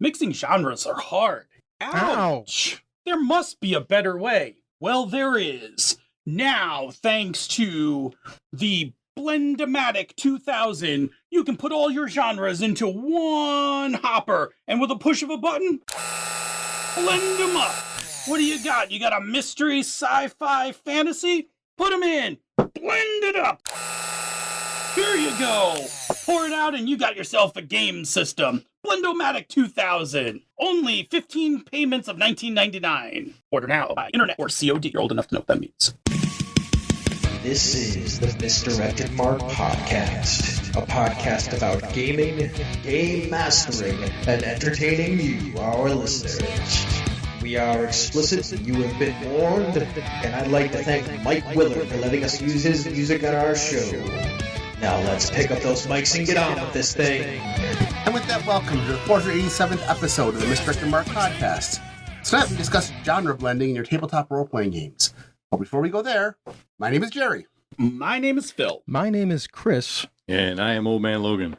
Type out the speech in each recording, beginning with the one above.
Mixing genres are hard. Ouch! There must be a better way. Well, there is. Now, thanks to the Blendomatic 2000, you can put all your genres into one hopper, and with a push of a button, blend them up. What do you got? You got a mystery, sci-fi, fantasy? Put them in. Blend it up. Here you go. Pour it out and you got yourself a game system. Blendomatic 2000. Only 15 payments of $19.99. Order now by internet or COD. You're old enough to know what that means. This is the Misdirected Mark Podcast, a podcast about gaming, game mastering, and entertaining you, our listeners. We are explicit, you have been warned, and I'd like to thank Mike Willard for letting us use his music on our show. Now let's pick up those mics and get on with this thing. And with that, welcome to the 487th episode of the Misdirected Mark Podcast. Tonight we discuss genre blending in your tabletop role-playing games. But before we go there, my name is Jerry. My name is Phil. My name is Chris. And I am Old Man Logan.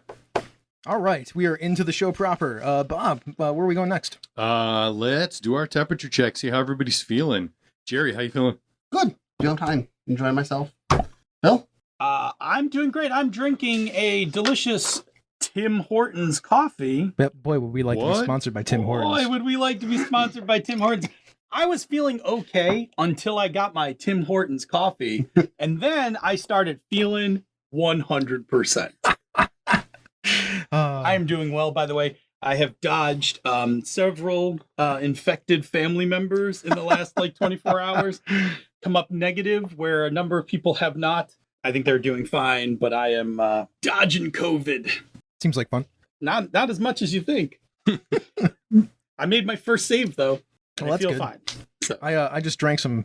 All right, we are into the show proper. Bob, where are we going next? Let's do our temperature check, see how everybody's feeling. Jerry, how you feeling? Good. Feeling fine. Enjoying myself. Phil? I'm doing great. I'm drinking a delicious Tim Hortons coffee. Boy, would we like to be sponsored by Tim Hortons. Boy, would we like to be sponsored by Tim Hortons. I was feeling okay until I got my Tim Hortons coffee, and then I started feeling 100%. I'm doing well, by the way. I have dodged several infected family members in the last 24 hours. Come up negative where a number of people have not. I think they're doing fine, but I am dodging COVID. Seems like fun. Not as much as you think. I made my first save, though. Well, I feel good. fine. So. I just drank some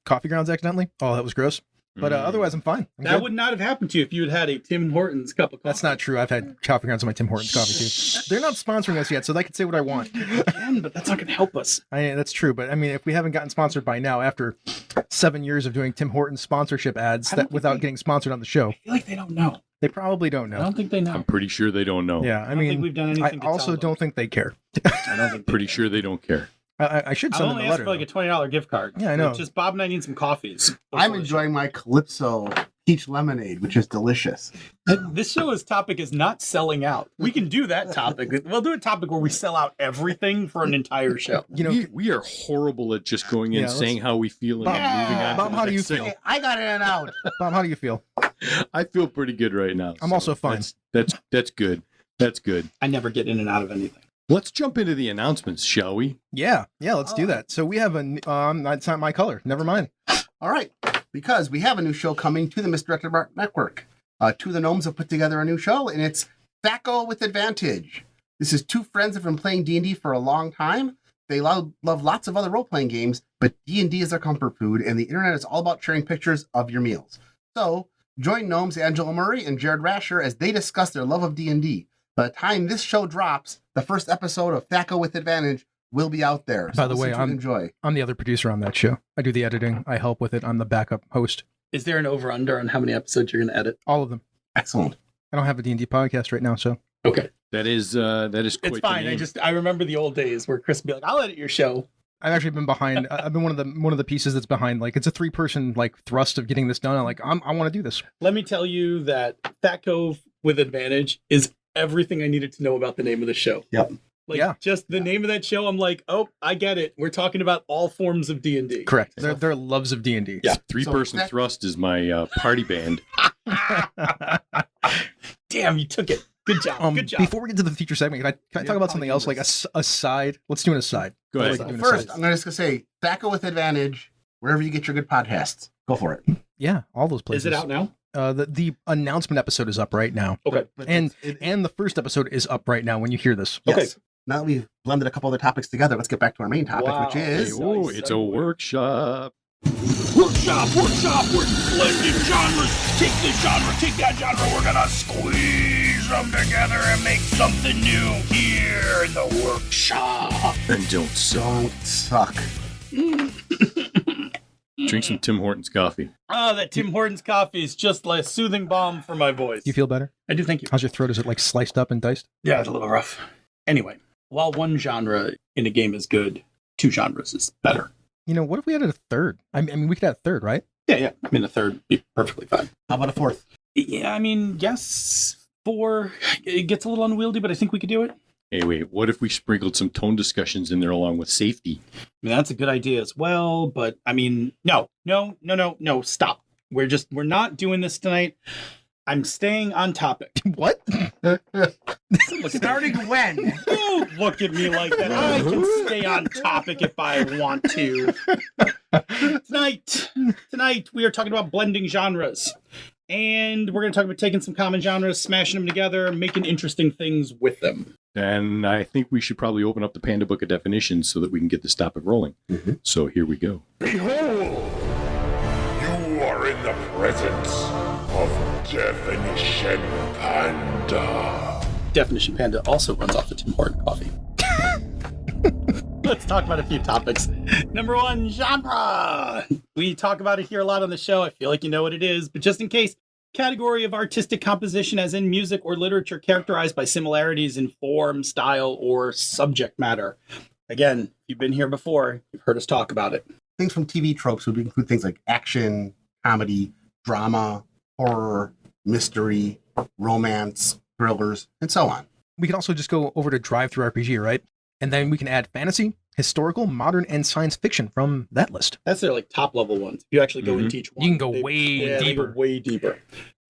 coffee grounds accidentally. Oh, that was gross. But otherwise, I'm fine. I'm that good. would not have happened to you if you had had a Tim Hortons cup of coffee. That's not true. I've had coffee grounds on my Tim Hortons coffee too. They're not sponsoring us yet, so they can say what I want. Again, but that's not going to help us. That's true. But I mean, if we haven't gotten sponsored by now, after 7 years of doing Tim Hortons sponsorship ads without getting sponsored on the show, I feel like they don't know. They probably don't know. I don't think they know. I'm pretty sure they don't know. Yeah, I mean, think we've done anything I also don't think they care. I don't think Pretty sure they don't care. I should send I'll them only a ask letter. for like a $20 gift card. Yeah, I know. It's just Bob and I need some coffees. I'm enjoying my Calypso peach lemonade, which is delicious. This show's topic is not selling out. We can do that topic. We'll do a topic where we sell out everything for an entire show. You know, we are horrible at just going in, saying how we feel, and Bob, then moving on. Bob, to how the do you next feel? thing. I got in and out. Bob, how do you feel? I feel pretty good right now. I'm also fine. That's good. That's good. I never get in and out of anything. Let's jump into the announcements, shall we? Yeah, let's do that. So we have it's not my color. Never mind. All right. Because we have a new show coming to the Misdirected Mark Network. Two of the Gnomes have put together a new show, and it's Thaco with Advantage. This is two friends that have been playing D&D for a long time. They love lots of other role-playing games, but D&D is their comfort food, and the internet is all about sharing pictures of your meals. So join Gnomes Angela Murray and Jared Rasher as they discuss their love of D&D. By the time this show drops, the first episode of Thaco with Advantage will be out there. By the way, I'm the other producer on that show. I do the editing. I help with it. I'm the backup host. Is there an over-under on how many episodes you're going to edit? All of them. Excellent. I don't have a D&D podcast right now, so. Okay. That is quite it's fine. I remember the old days where Chris would be like, I'll edit your show. I've actually been behind. I've been one of the pieces that's behind. Like, it's a 3-person thrust of getting this done. I want to do this. Let me tell you that Thaco with Advantage is everything I needed to know about the name of the show. Yep. Just the name of that show, I'm like, oh, I get it. We're talking about all forms of D&D. Correct. They're loves of D&D. Yeah. 3-person thrust is my party band. Damn, you took it. Good job. Good job. Before we get to the feature segment, can I talk about something else, like a side? Let's do an aside. Go ahead. First, I'm just going to say, Thaco with Advantage, wherever you get your good podcasts, go for it. Yeah, all those places. Is it out now? The announcement episode is up right now. Okay. And the first episode is up right now when you hear this. Okay. Yes. Now that we've blended a couple other topics together, let's get back to our main topic, which is... It's a workshop. Workshop, we're blending genres. Take this genre, take that genre. We're gonna squeeze them together and make something new here in the workshop. And don't suck. Drink some Tim Hortons coffee. Oh, that Tim Hortons coffee is just like a soothing balm for my voice. You feel better? I do, thank you. How's your throat? Is it sliced up and diced? Yeah, it's a little rough. Anyway, while one genre in a game is good, two genres is better. What if we added a third? I mean, we could add a third, right? Yeah. I mean, a third would be perfectly fine. How about a fourth? Yeah, I mean, yes, 4, it gets a little unwieldy, but I think we could do it. Hey, wait, what if we sprinkled some tone discussions in there along with safety? I mean, that's a good idea as well, but I mean, no, stop. We're not doing this tonight. I'm staying on topic. What? Starting when? Don't look at me like that. I can stay on topic if I want to. Tonight we are talking about blending genres. And we're going to talk about taking some common genres, smashing them together, making interesting things with them. And I think we should probably open up the Panda Book of Definitions so that we can get this topic rolling. Mm-hmm. So here we go. Behold, you are in the presence of Definition Panda. Definition Panda also runs off the Tim Horton coffee. Let's talk about a few topics. Number 1, genre. We talk about it here a lot on the show. I feel like you know what it is, but just in case, category of artistic composition as in music or literature characterized by similarities in form, style, or subject matter. Again, if you've been here before, you've heard us talk about it. Things from TV tropes would include things like action, comedy, drama, horror, mystery, romance, thrillers, and so on. We can also just go over to Drive-Thru RPG, right? And then we can add fantasy, historical, modern, and science fiction from that list. That's their top level ones. If you actually go into each one, you can go way deeper. Way deeper.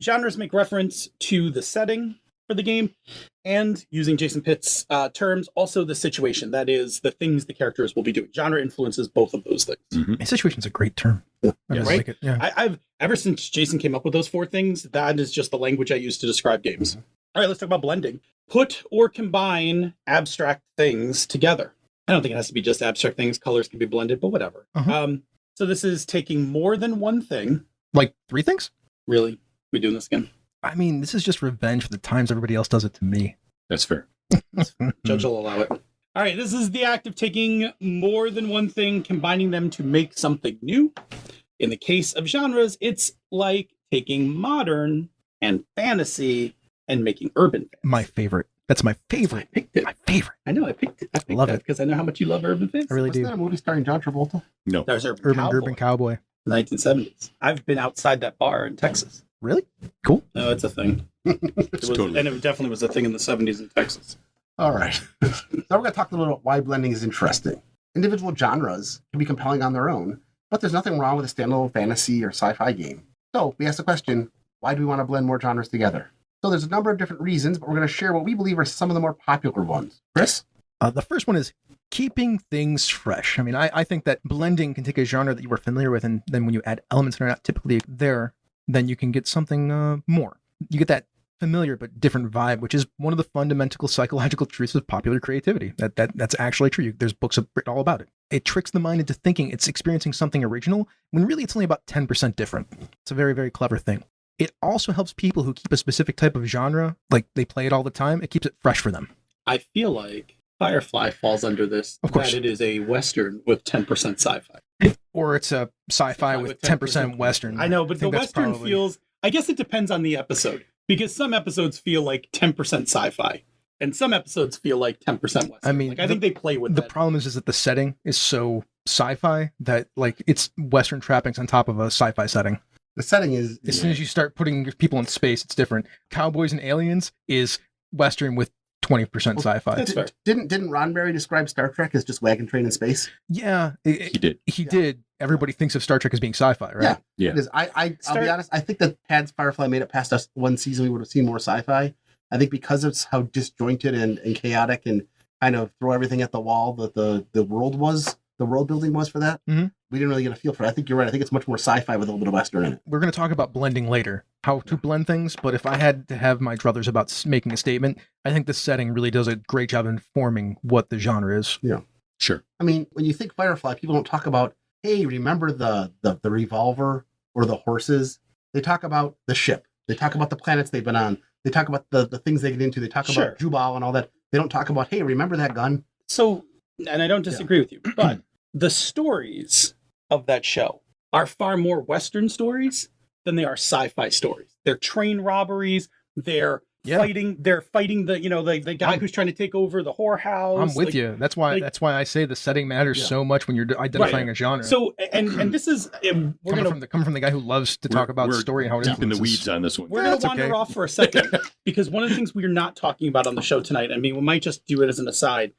Genres make reference to the setting for the game, and using Jason Pitt's terms, also the situation. That is, the things the characters will be doing. Genre influences both of those things. Mm-hmm. Situation's a great term. Yeah, right? Like it. Yeah. I've ever since Jason came up with those 4 things, that is just the language I use to describe games. Mm-hmm. All right, let's talk about blending. Put or combine abstract things together. I don't think it has to be just abstract things. Colors can be blended, but whatever. Uh-huh. So this is taking more than one thing. Like 3 things? Really? We doing this again? I mean, this is just revenge for the times everybody else does it to me. That's fair. Judge will allow it. All right, this is the act of taking more than one thing, combining them to make something new. In the case of genres, it's like taking modern and fantasy and making urban fantasy. My favorite. That's my favorite. I picked it. My favorite. I know, I picked it. I love it because I know how much you love urban fantasy. I really do. Wasn't that a movie starring John Travolta? No. There's Urban Cowboy. 1970s. I've been outside that bar in Texas. Really? Cool. No, it's a thing. And it definitely was a thing in the 70s in Texas. All right. Now we're going to talk a little about why blending is interesting. Individual genres can be compelling on their own, but there's nothing wrong with a standalone fantasy or sci-fi game. So we asked the question, why do we want to blend more genres together? So there's a number of different reasons, but we're going to share what we believe are some of the more popular ones. Chris? The first one is keeping things fresh. I mean, I think that blending can take a genre that you were familiar with, and then when you add elements that are not typically there, then you can get something more. You get that familiar but different vibe, which is one of the fundamental psychological truths of popular creativity. That's actually true. There's books all about it. It tricks the mind into thinking it's experiencing something original, when really it's only about 10% different. It's a very, very clever thing. It also helps people who keep a specific type of genre, like they play it all the time. It keeps it fresh for them. I feel like Firefly falls under this. Of course. That it is a Western with 10% sci-fi. Or it's a sci-fi with 10% Western. I know, but the Western feels, I guess it depends on the episode. Because some episodes feel like 10% sci-fi. And some episodes feel like 10% Western. I mean, I think they play with the that. problem is that the setting is so sci-fi that like it's Western trappings on top of a sci-fi setting. The setting is... As soon as you start putting people in space, it's different. Cowboys and Aliens is Western with 20% sci-fi. That's fair. Didn't Roddenberry describe Star Trek as just wagon train in space? Yeah. He did. He did. Everybody thinks of Star Trek as being sci-fi, right? Yeah. It is. I'll be honest, I think that had Firefly made it past us one season, we would have sseen more sci-fi. I think because of how disjointed and chaotic and kind of throw everything at the wall that the world building was for that, we didn't really get a feel for it. I think you're right. I think it's much more sci-fi with a little bit of Western in it. We're going to talk about blending later, how to blend things, but if I had to have my druthers about making a statement, I think this setting really does a great job informing what the genre is. Yeah. Sure. I mean, when you think Firefly, people don't talk about, hey, remember the revolver or the horses? They talk about the ship. They talk about the planets they've been on. They talk about the things they get into. They talk about Jubal and all that. They don't talk about, hey, remember that gun? So, and I don't disagree with you, but the stories of that show are far more Western stories than they are sci-fi stories. They're train robberies. They're Yeah. They're fighting the the guy who's trying to take over the whorehouse. I'm with you. That's why I say the setting matters so much when you're identifying a genre. So and this is we're coming from the guy who loves to talk about story and how it deep in the influences. weeds on this one. We're going to wander off for a second because one of the things we're not talking about on the show tonight, I mean, we might just do it as an aside,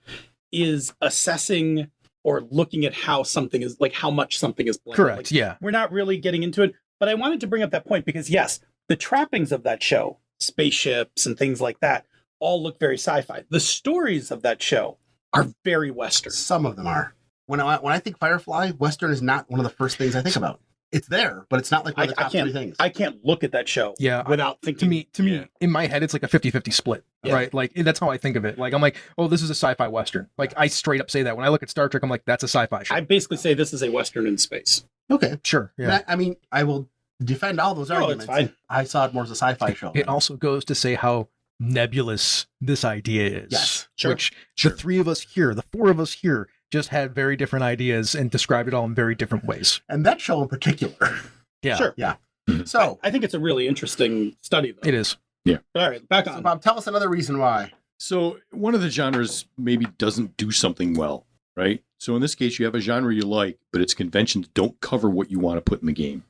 is assessing or looking at how something is, like how much something is blended. Correct, Like, yeah. We're not really getting into it, but I wanted to bring up that point because, yes, the trappings of that show, spaceships and things like that, all look very sci-fi. The stories of that show are very Western. Some of them are. When I think Firefly, Western is not one of the first things I think about. It's there, but it's not like one of the top three things. I can't look at that show without thinking. To me, in my head, it's like a 50-50 split, right? Like, that's how I think of it. Like, I'm like, oh, this is a sci-fi Western. Like, I straight up say that. When I look at Star Trek, I'm like, that's a sci-fi show. I basically say this is a Western in space. Okay. Sure. Yeah. I mean, I will defend all those arguments. It's fine. I saw it more as a sci-fi show. It also goes to say how nebulous this idea is. Yes. Sure. Which the three of us here, the four of us here, just had very different ideas and described it all in very different ways. And that show in particular. Yeah. Sure. Yeah. So I think it's a really interesting study, though. It is. Yeah. All right, back on. So Bob, tell us another reason why. So one of the genres maybe doesn't do something well, right? So in this case, you have a genre you like, but its conventions don't cover what you want to put in the game.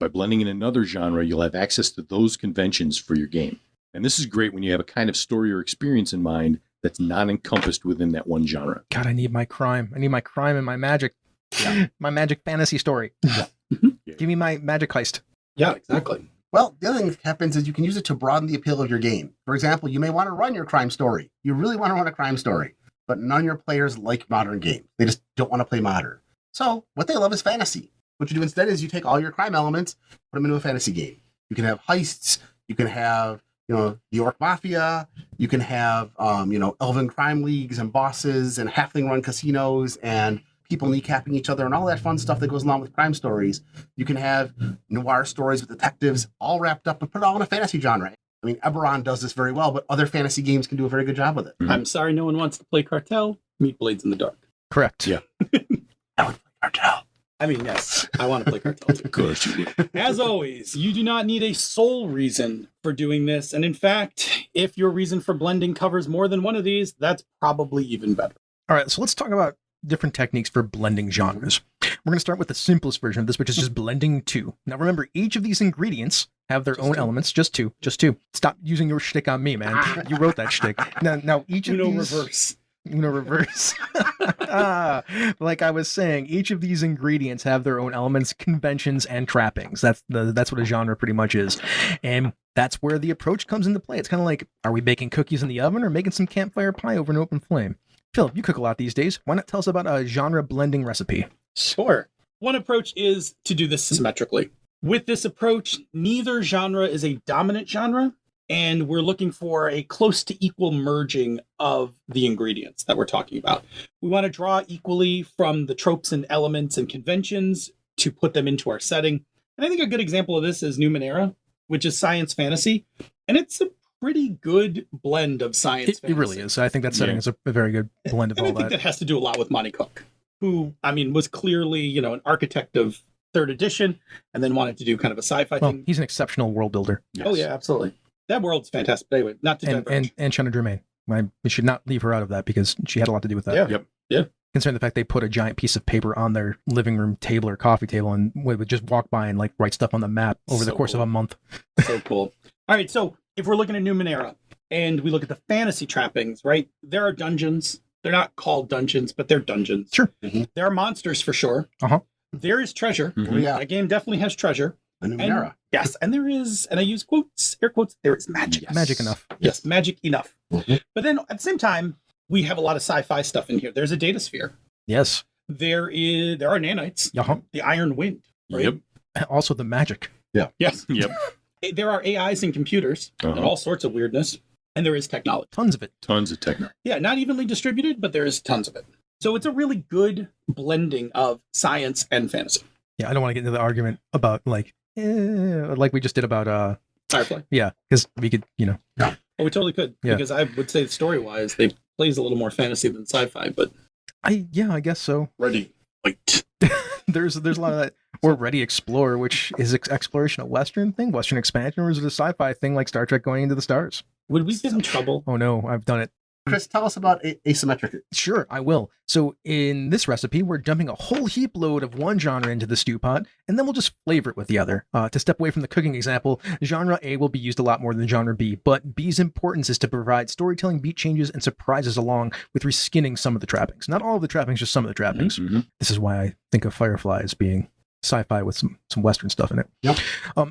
By blending in another genre, you'll have access to those conventions for your game. And this is great when you have a kind of story or experience in mind that's not encompassed within that one genre. God, I need my crime. I need my crime and my magic. My magic fantasy story. Give me my magic heist. Yeah, exactly. Well, the other thing that happens is you can use it to broaden the appeal of your game. For example, you may want to run your crime story. You really want to run a crime story, but none of your players like modern games. They just don't want to play modern. So what they love is fantasy. What you do instead is you take all your crime elements, put them into a fantasy game. You can have heists. You can have, the Orc Mafia. You can have, elven crime leagues and bosses and halfling-run casinos and people kneecapping each other and all that fun stuff that goes along with crime stories. You can have noir stories with detectives all wrapped up and put it all in a fantasy genre. I mean, Eberron does this very well, but other fantasy games can do a very good job with it. I'm sorry no one wants to play Cartel. Meet Blades in the Dark. Correct. Yeah. I would play Cartel. I mean, yes, I want to play Cartel too. Of course you would. As always, you do not need a sole reason for doing this. And in fact, if your reason for blending covers more than one of these, that's probably even better. All right, so let's talk about different techniques for blending genres. We're going to start with the simplest version of this, which is just blending two. Now remember, each of these ingredients have their own elements. Just two. Stop using your shtick on me, man. You wrote that shtick. Now each of these... Uno reverse. Like I was saying, each of these ingredients have their own elements, conventions, and trappings. That's what a genre pretty much is. And that's where the approach comes into play. It's kind of like, are we baking cookies in the oven or making some campfire pie over an open flame? Philip, you cook a lot these days. Why not tell us about a genre blending recipe? Sure. One approach is to do this symmetrically. With this approach, neither genre is a dominant genre, and we're looking for a close to equal merging of the ingredients that we're talking about. We want to draw equally from the tropes and elements and conventions to put them into our setting. And I think a good example of this is Numenera, which is science fantasy, and it's a pretty good blend of science fantasy. It really is. I think that setting is a very good blend of all that. And I think that has to do a lot with Monty Cook, who, I mean, was clearly, an architect of third edition and then wanted to do kind of a sci-fi thing. He's an exceptional world builder. Yes. Oh, yeah, absolutely. That world's fantastic. But anyway, not to diverge. And Shanna Germain. We should not leave her out of that because she had a lot to do with that. Yeah. Yep. Yeah. Considering the fact they put a giant piece of paper on their living room table or coffee table and would just walk by and write stuff on the map over the course of a month. So cool. All right, so if we're looking at Numenera and we look at the fantasy trappings, right? There are dungeons. They're not called dungeons, but they're dungeons. Sure. Mm-hmm. There are monsters for sure. Uh-huh. There is treasure. Mm-hmm. Yeah. That game definitely has treasure. The Numenera. Yes, and there is, and I use quotes, air quotes, there is magic. Yes. Magic enough. Yes, magic enough. Mm-hmm. But then at the same time, we have a lot of sci-fi stuff in here. There's a data sphere. Yes. There are nanites. Uh-huh. The Iron Wind. Right? Yep. Also the magic. Yeah. Yes. Yep. There are AIs and computers and all sorts of weirdness. And there is technology. Tons of it. Tons of techno. Yeah, not evenly distributed, but there is tons of it. So it's a really good blending of science and fantasy. Yeah, I don't want to get into the argument about like we just did about Firefly. Yeah, because we could, Oh, we totally could. Yeah. Because I would say story-wise, they plays a little more fantasy than sci-fi, but I guess so. ready. Wait. There's a lot of that. Or Ready Explore, which is exploration a Western thing, Western expansion, or is it a sci-fi thing like Star Trek going into the stars? Would we get in trouble? Oh no, I've done it. Chris, tell us about asymmetric. Sure, I will. So in this recipe, we're dumping a whole heap load of one genre into the stew pot, and then we'll just flavor it with the other. To step away from the cooking example, genre A will be used a lot more than genre B, but B's importance is to provide storytelling, beat changes, and surprises along with reskinning some of the trappings. Not all of the trappings, just some of the trappings. Mm-hmm. This is why I think of Firefly as being sci-fi with some Western stuff in it. Yep.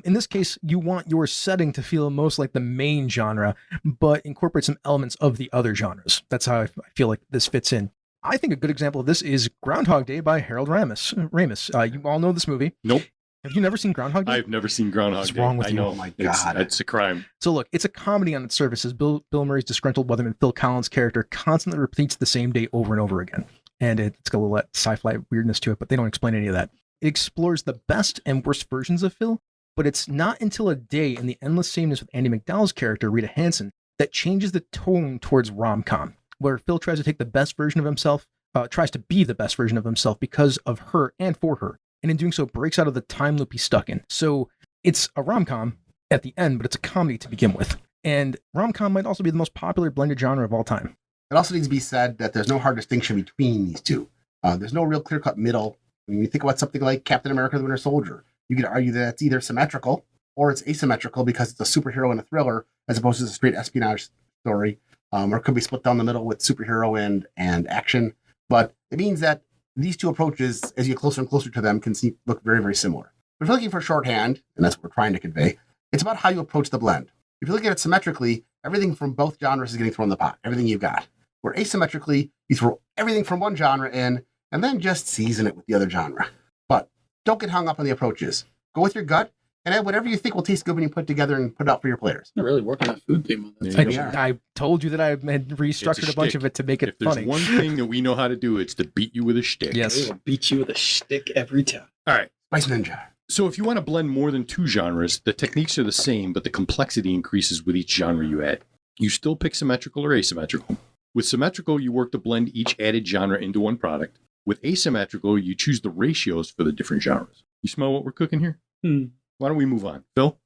In this case, you want your setting to feel most like the main genre, but incorporate some elements of the other genres. That's how I feel like this fits in. I think a good example of this is Groundhog Day by Harold Ramis. You all know this movie. Nope. Have you never seen Groundhog Day? I've never seen Groundhog What's Day. wrong with I you? know. Oh my God. It's a crime. So look, it's a comedy on its surface as Bill Murray's disgruntled weatherman Phil Collins' character constantly repeats the same day over and over again. And it's got a little sci-fi weirdness to it, but they don't explain any of that. It explores the best and worst versions of Phil, but it's not until a day in the endless sameness with Andy McDowell's character, Rita Hanson, that changes the tone towards rom-com, where Phil tries to take the best version of himself, tries to be the best version of himself because of her and for her, and in doing so breaks out of the time loop he's stuck in. So it's a rom-com at the end, but it's a comedy to begin with. And rom-com might also be the most popular blended genre of all time. It also needs to be said that there's no hard distinction between these two. There's no real clear-cut middle. When you think about something like Captain America: The Winter Soldier, you could argue that it's either symmetrical or it's asymmetrical because it's a superhero and a thriller as opposed to a straight espionage story, or it could be split down the middle with superhero and action. But it means that these two approaches, as you get closer and closer to them, can look very, very similar. But if you're looking for shorthand, and that's what we're trying to convey, it's about how you approach the blend. If you look at it symmetrically, everything from both genres is getting thrown in the pot, everything you've got. Where asymmetrically, you throw everything from one genre in, and then just season it with the other genre. But don't get hung up on the approaches. Go with your gut and add whatever you think will taste good when you put it together and put it out for your players. You're really working that food theme on this. There you go. I told you that I had restructured a bunch shtick. of it to make it If there's funny. one thing that we know how to do, it's to beat you with a shtick. Yes. We will beat you with a shtick every time. All right. Spice Ninja. So if you want to blend more than two genres, the techniques are the same, but the complexity increases with each genre you add. You still pick symmetrical or asymmetrical. With symmetrical, you work to blend each added genre into one product. With asymmetrical, you choose the ratios for the different genres. You smell what we're cooking here? Why don't we move on? Phil?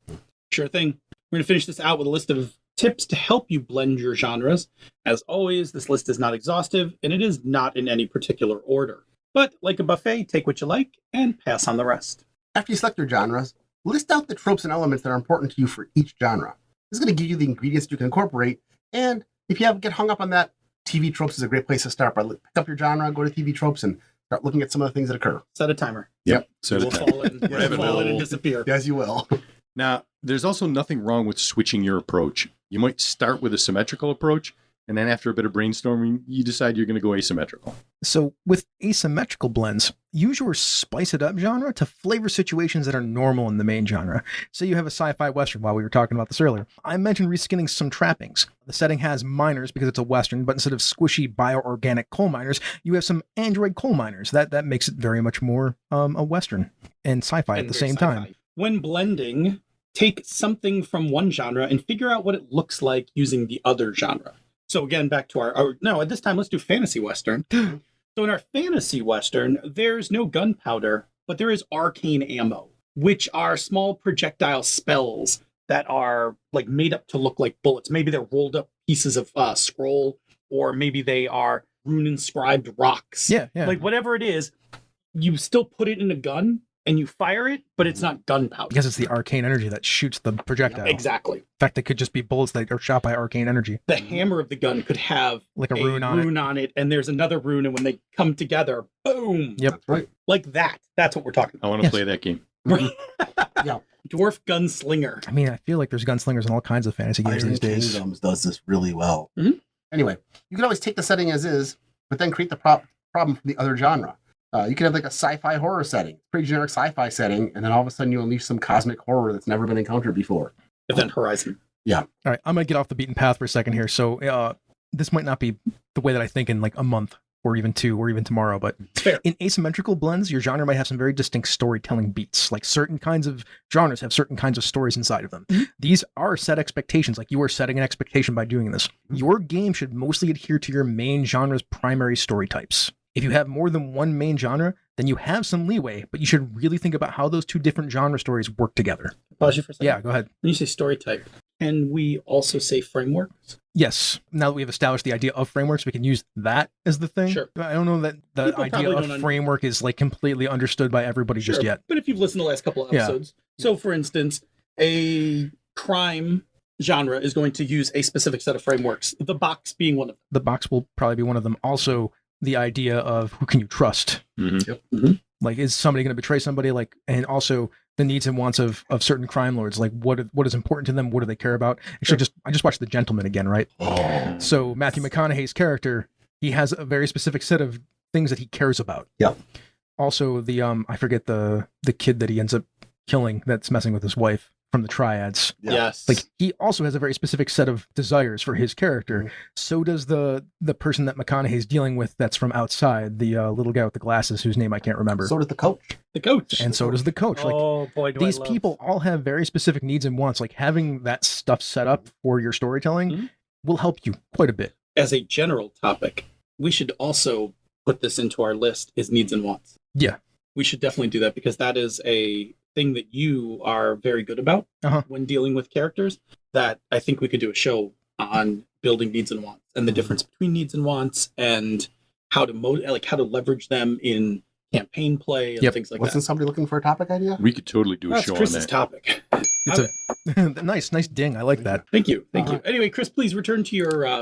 Sure thing. We're going to finish this out with a list of tips to help you blend your genres. As always, this list is not exhaustive, and it is not in any particular order. But like a buffet, take what you like and pass on the rest. After you select your genres, list out the tropes and elements that are important to you for each genre. This is going to give you the ingredients you can incorporate, and if you get hung up on that, TV tropes is a great place to start. But pick up your genre, go to TV tropes, and start looking at some of the things that occur. Set a timer. Yep. So We'll fall in, Rabbit fall in and hole. disappear. Yes, you will. Now, there's also nothing wrong with switching your approach. You might start with a symmetrical approach, and then after a bit of brainstorming, you decide you're going to go asymmetrical. So with asymmetrical blends, use your spice it up genre to flavor situations that are normal in the main genre. Say you have a sci-fi western, while we were talking about this earlier. I mentioned reskinning some trappings. The setting has miners because it's a western, but instead of squishy bioorganic coal miners, you have some android coal miners. That makes it very much more a western and sci-fi at the same time. When blending, take something from one genre and figure out what it looks like using the other genre. So again, back to no, at this time, let's do fantasy western. So in our fantasy western, there's no gunpowder, but there is arcane ammo, which are small projectile spells that are like made up to look like bullets. Maybe they're rolled up pieces of scroll, or maybe they are rune inscribed rocks. Yeah. Like whatever it is, you still put it in a gun and you fire it, but it's not gunpowder. Because it's the arcane energy that shoots the projectile. Exactly. In fact, they could just be bullets that are shot by arcane energy. The hammer of the gun could have Like a rune on it. and there's another rune, and when they come together, boom. Yep. That's right. Like that. That's what we're talking I about. want to Yes. play that game. Yeah. Dwarf gunslinger. I mean, I feel like there's gunslingers in all kinds of fantasy games Iron these days. Kingdoms does this really well. Mhm. Anyway, you can always take the setting as is, but then create the problem from the other genre. You can have like a sci-fi horror setting, pretty generic sci-fi setting, and then all of a sudden you unleash some cosmic horror that's never been encountered before. Event Horizon. All right, I'm going to get off the beaten path for a second here. So this might not be the way that I think in like a month or even 2 or even tomorrow, but It's fair. in asymmetrical blends, your genre might have some very distinct storytelling beats. Like certain kinds of genres have certain kinds of stories inside of them. These are set expectations, like you are setting an expectation by doing this. Your game should mostly adhere to your main genre's primary story types. If you have more than one main genre, then you have some leeway, but you should really think about how those two different genre stories work together. Pause you for a second. Yeah, go ahead. When you say story type, Can we also say frameworks? Yes. Now that we've established the idea of frameworks, we can use that as the thing. Sure. I don't know that the People idea probably of don't framework is like completely understood by everybody just yet. But if you've listened to the last couple of Yeah. episodes, so for instance, a crime genre is going to use a specific set of frameworks, the box being one of them. The box will probably be one of them. Also, the idea of who can you trust? Like, is somebody going to betray somebody? Like, and also the needs and wants of certain crime lords. Like, what is important to them? What do they care about? Actually, I just watched The Gentleman again, right? So Matthew McConaughey's character, he has a very specific set of things that he cares about. Yeah. Also, the I forget the kid that he ends up killing that's messing with his wife from the triads. Yeah. Yes. Like, he also has a very specific set of desires for his character. So does the person that McConaughey's dealing with that's from outside, the little guy with the glasses whose name I can't remember. So did the coach. the coach. And so does the coach. Like, oh boy, do these I love... people all have very specific needs and wants. Like, having that stuff set up for your storytelling will help you quite a bit. As a general topic, we should also put this into our list, is needs and wants. Yeah. We should definitely do that, because that is a thing that you are very good about when dealing with characters, that I think we could do a show on building needs and wants and the difference between needs and wants and how to how to leverage them in campaign play and things like Wasn't that. somebody looking for a topic idea? We could totally do a That's show Chris's on that. topic. It's a nice ding. I like that. Thank you. Anyway, Chris, please return to your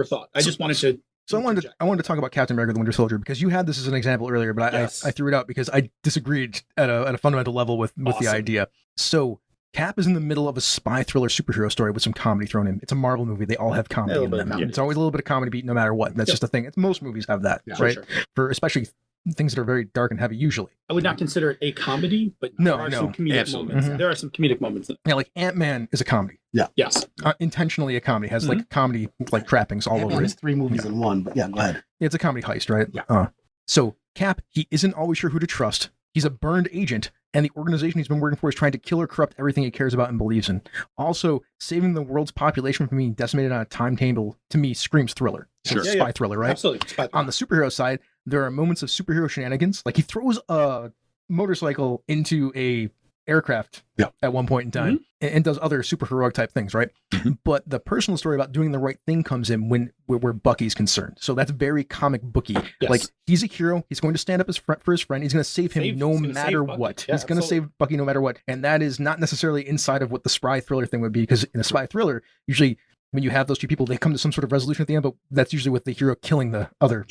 thought. I just wanted to. So I wanted to talk about Captain America: The Winter Soldier, because you had this as an example earlier, but I threw it out because I disagreed at a fundamental level with the idea. So Cap is in the middle of a spy thriller superhero story with some comedy thrown in. It's a Marvel movie; they all have comedy in them. It's always a little bit of comedy beat, no matter what. That's just a thing. Most movies have that, right? Sure. For especially things that are very dark and heavy. Usually, I would not consider it a comedy, but there are some comedic moments. There are some comedic moments. Yeah, like Ant-Man is a comedy. Yeah. Yes. Intentionally a comedy. Has like comedy like trappings all over it. It's 3 movies in one, but yeah, go ahead. It's a comedy heist, right? Yeah. So Cap, he isn't always sure who to trust. He's a burned agent, and the organization he's been working for is trying to kill or corrupt everything he cares about and believes in. Also, saving the world's population from being decimated on a timetable, to me, screams thriller. Sure. It's a spy thriller, right? Absolutely. Spy thriller. On the superhero side, there are moments of superhero shenanigans. Like, he throws a motorcycle into a aircraft at one point in time and does other superheroic type things, right? But the personal story about doing the right thing comes in where Bucky's concerned. So that's very comic booky. Yes. Like, he's a hero. He's going to stand up for his friend. He's going to save him no matter what. Yeah, he's going to save Bucky no matter what. And that is not necessarily inside of what the spy thriller thing would be, because in a spy thriller, usually when you have those two people, they come to some sort of resolution at the end, but that's usually with the hero killing the other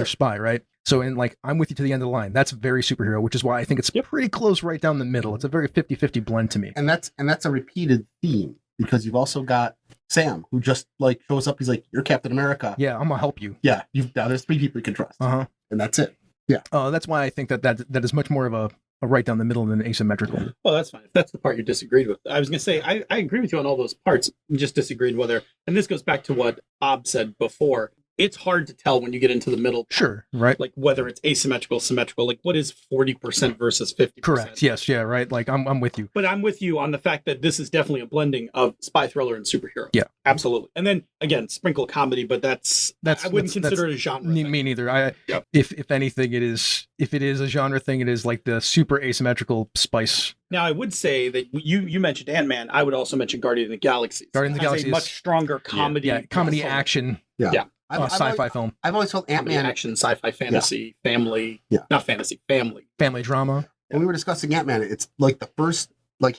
spy, right? So, in like, I'm with you to the end of the line. That's very superhero, which is why I think it's pretty close right down the middle. It's a very 50-50 blend to me. And that's a repeated theme, because you've also got Sam, who just like shows up. He's like, "You're Captain America." Yeah, I'm gonna help you. Yeah, there's 3 people you can trust. And that's it. Yeah. That's why I think that is much more of a right down the middle than asymmetrical. Well, that's fine. If that's the part you disagreed with. I was going to say, I agree with you on all those parts. You just disagreed whether, and this goes back to what Bob said before, it's hard to tell when you get into the middle. Sure, right. Like whether it's asymmetrical, symmetrical, like what is 40% versus 50%? Correct. Yes, yeah, right. Like I'm with you. But I'm with you on the fact that this is definitely a blending of spy thriller and superhero. Yeah. Absolutely. And then again, sprinkle comedy, but I wouldn't consider it a genre thing. Me neither. If anything, if it is a genre thing, it is like the super asymmetrical spice. Now, I would say that you mentioned Ant-Man. I would also mention Guardian of the Galaxy. Guardian of the Galaxy is a much stronger comedy. Comedy action. Yeah. Sci-fi film. I've always felt Ant-Man action, sci-fi, fantasy, family. Not fantasy, family. Family drama. When we were discussing Ant-Man, it's like the first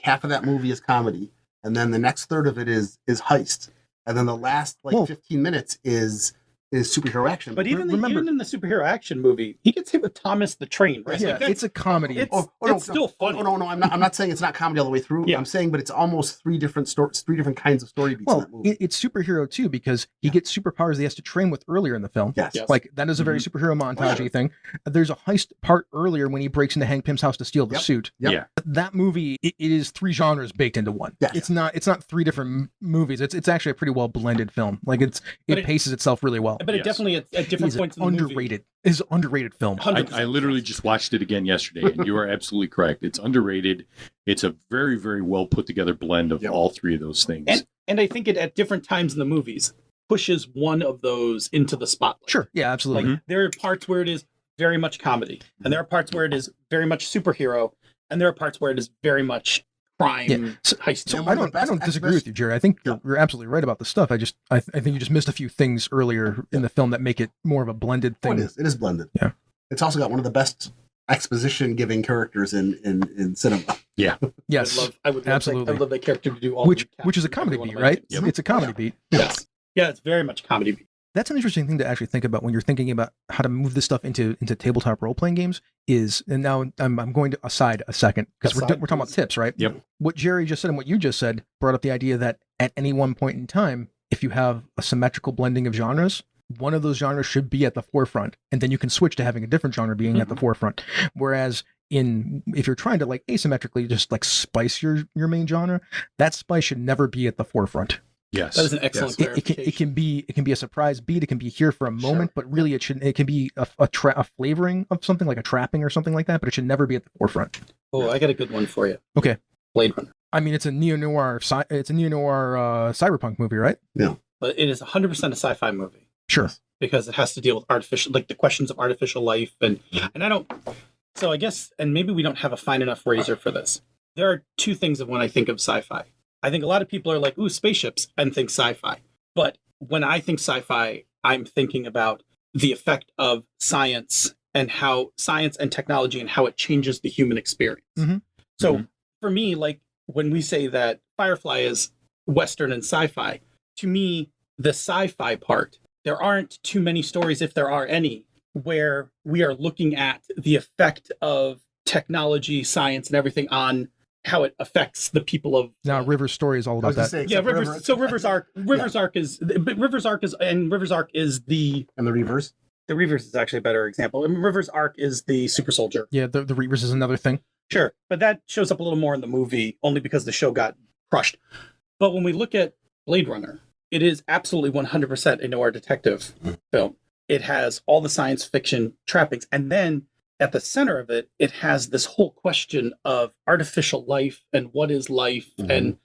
half of that movie is comedy, and then the next third of it is heist, and then the last 15 minutes is superhero action. But even in the superhero action movie, he gets hit with Thomas the Train, right? Yeah, it's a comedy. It's still funny. No, I'm not saying it's not comedy all the way through. Yeah. I'm saying, but it's almost 3 different kinds of story beats in that movie. It's superhero too, because he gets superpowers he has to train with earlier in the film. Yes. Like, that is a very superhero montage thing. There's a heist part earlier when he breaks into Hank Pym's house to steal the suit. Yep. Yeah. That movie, it is 3 genres baked into one. Yes. It's not 3 different movies. It's actually a pretty well blended film. Like, it paces itself really well. But it definitely at different points in the movie. It's an underrated film. I literally just watched it again yesterday, and you are absolutely correct. It's underrated. It's a very, very well put together blend of all 3 of those things. And I think it at different times in the movies pushes one of those into the spotlight. Sure. Yeah, absolutely. Like, there are parts where it is very much comedy, and there are parts where it is very much superhero, and there are parts where it is very much crime So, heist. so And I one of the don't best disagree with you, Jerry. I think you're absolutely right about the stuff. I think you just missed a few things earlier in the film that make it more of a blended Oh, thing. it is blended. Yeah. It's also got one of the best exposition giving characters in cinema. Yes, I would love absolutely. I would love that character to do all which the is a recaptures comedy every one beat, of my right? names. It's a comedy beat. Yes. Yeah, it's very much a comedy beat. That's an interesting thing to actually think about when you're thinking about how to move this stuff into tabletop role playing games. And now I'm going to aside a second because we're talking about tips, right? Yep. What Jerry just said and what you just said brought up the idea that at any one point in time, if you have a symmetrical blending of genres, one of those genres should be at the forefront, and then you can switch to having a different genre being at the forefront. Whereas if you're trying to like asymmetrically just like spice your main genre, that spice should never be at the forefront. Yes. That is an excellent clarification. It can be a surprise beat. It can be here for a moment, but really it can be a flavoring of something like a trapping or something like that. But it should never be at the forefront. Oh, I got a good one for you. Okay. Blade Runner. I mean, it's a neo noir cyberpunk movie, right? But it is 100% a sci-fi movie Sure. because it has to deal with artificial, like the questions of artificial life, and I don't. So I guess, and maybe we don't have a fine enough razor for this. There are two things of when I think of sci-fi. I think a lot of people are like, ooh, spaceships, and think sci-fi. But when I think sci-fi, I'm thinking about the effect of science and how science and technology and how it changes the human experience. Mhm. So for me, like when we say that Firefly is Western and sci-fi, to me, the sci-fi part, there aren't too many stories, if there are any, where we are looking at the effect of technology, science, and everything on how it affects the people of. Now, River's story is all about that. Yeah, River's Arc. River's Arc is the. And the Reavers. The Reavers is actually a better example. And River's Arc is the super soldier. Yeah, the Reavers is another thing. Sure, but that shows up a little more in the movie only because the show got crushed. But when we look at Blade Runner, it is absolutely 100% a noir detective film. It has all the science fiction trappings, and then at the center of it, it has this whole question of artificial life and what is life and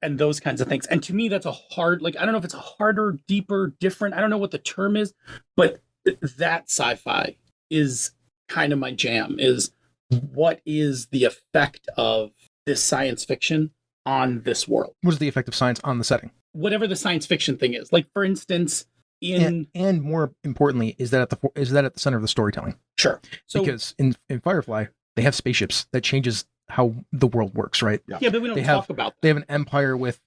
those kinds of things. And to me, that's a hard, like, I don't know if it's a harder, deeper, different. I don't know what the term is, but that sci-fi is kind of my jam, is what is the effect of this science fiction on this world? What is the effect of science on the setting? Whatever the science fiction thing is. Like, for instance, and more importantly, is that at the center of the storytelling? Sure. So, because in Firefly, they have spaceships that changes how the world works, right? Yeah, but we don't talk about that. They have an empire with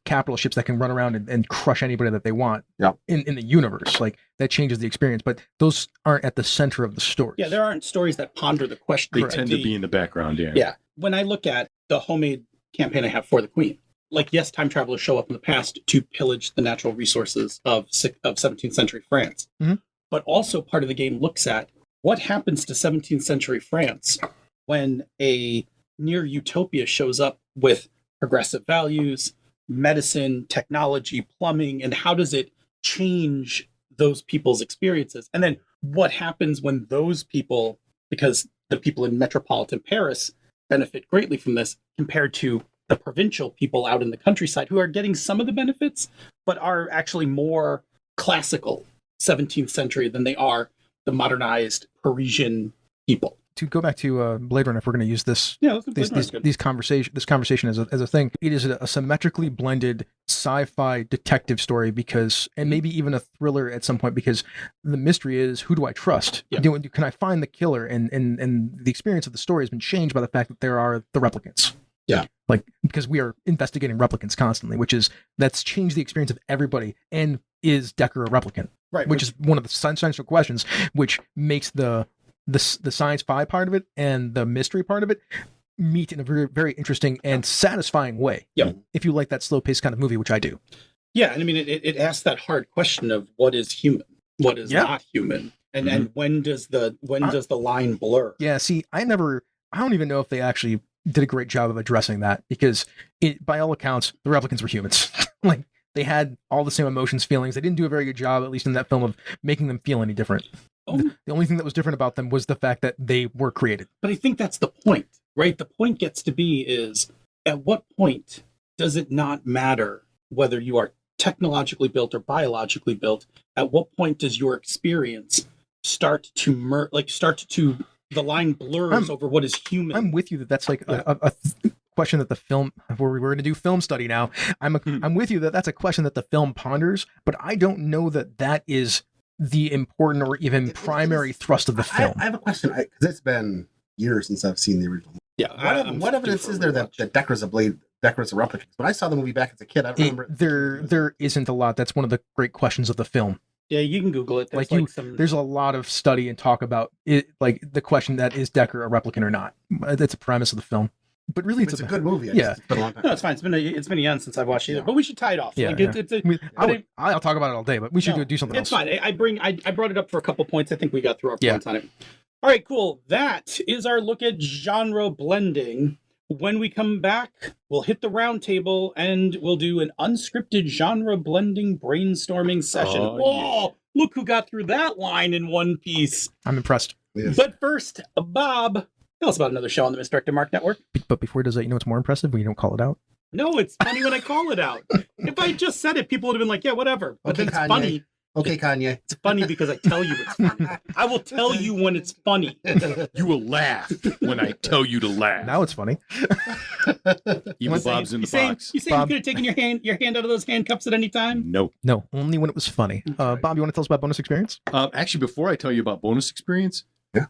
capital ships that can run around and crush anybody that they want. Yeah. In the universe, like that changes the experience, but those aren't at the center of the story. Yeah, there aren't stories that ponder the question. They tend to be in the background. Yeah. Yeah. When I look at the homemade campaign I have for the Queen, like, yes, time travelers show up in the past to pillage the natural resources of 17th century France. Mm-hmm. But also part of the game looks at what happens to 17th century France when a near utopia shows up with progressive values, medicine, technology, plumbing, and how does it change those people's experiences? And then what happens when those people, because the people in metropolitan Paris benefit greatly from this compared to the provincial people out in the countryside who are getting some of the benefits, but are actually more classical 17th century than they are the modernized Parisian people. To go back to Blade Runner, if we're going to use this, this conversation as a thing, it is a symmetrically blended sci-fi detective story and maybe even a thriller at some point, because the mystery is, who do I trust? Yeah. Can I find the killer? And the experience of the story has been changed by the fact that there are the replicants. Yeah. Like, because we are investigating replicants constantly, that's changed the experience of everybody. And is Decker a replicant? Right. Which is one of the central questions, which makes the science fi part of it and the mystery part of it meet in a very, very interesting and satisfying way. Yeah. If you like that slow paced kind of movie, which I do. Yeah. And I mean, it asks that hard question of what is human, what is not human. And when does the line blur? Yeah. See, I don't even know if they actually did a great job of addressing that, because by all accounts, the replicants were humans. Like, they had all the same emotions, feelings. They didn't do a very good job, at least in that film, of making them feel any different. The only thing that was different about them was the fact that they were created. But I think that's the point, right? The point gets to be is, at what point does it not matter whether you are technologically built or biologically built? At what point does your experience start to the line blurs over what is human? I'm with you that's like question that the film, we're going to do film study now. I'm with you that that's a question that the film ponders, but I don't know that that is the important or even primary thrust of the film. I have a question, because it's been years since I've seen the original. Yeah. What evidence is there that Decker's a replicant? When I saw the movie back as a kid, I don't remember. There isn't a lot. That's one of the great questions of the film. Yeah, you can Google it. There's a lot of study and talk about it, like the question that is Decker a replicant or not. That's a premise of the film. But really, it's a good movie. Yeah, it's been a long time. No, it's fine. It's been a year since I've watched either. But we should tie it off. Yeah, I'll talk about it all day, but we should do something else. It's fine. I brought it up for a couple points. I think we got through our points on it. All right, cool. That is our look at genre blending. When we come back, we'll hit the round table and we'll do an unscripted genre blending brainstorming session. Whoa! Look who got through that line in one piece. I'm impressed. Yes. But first, Bob, tell us about another show on the Misdirected Mark Network. But before he does that, you know what's more impressive when you don't call it out? No, it's funny when I call it out. If I just said it, people would have been like, yeah, whatever. But Okay, then it's Kanye. funny. Okay, Kanye. It's funny because I tell you it's funny. I will tell you when it's funny. You will laugh when I tell you to laugh. Now it's funny. Even Bob's in the box. You saying you could have taken your hand out of those handcuffs at any time? No. No, only when it was funny. Bob, you want to tell us about bonus experience? Actually, before I tell you about bonus experience,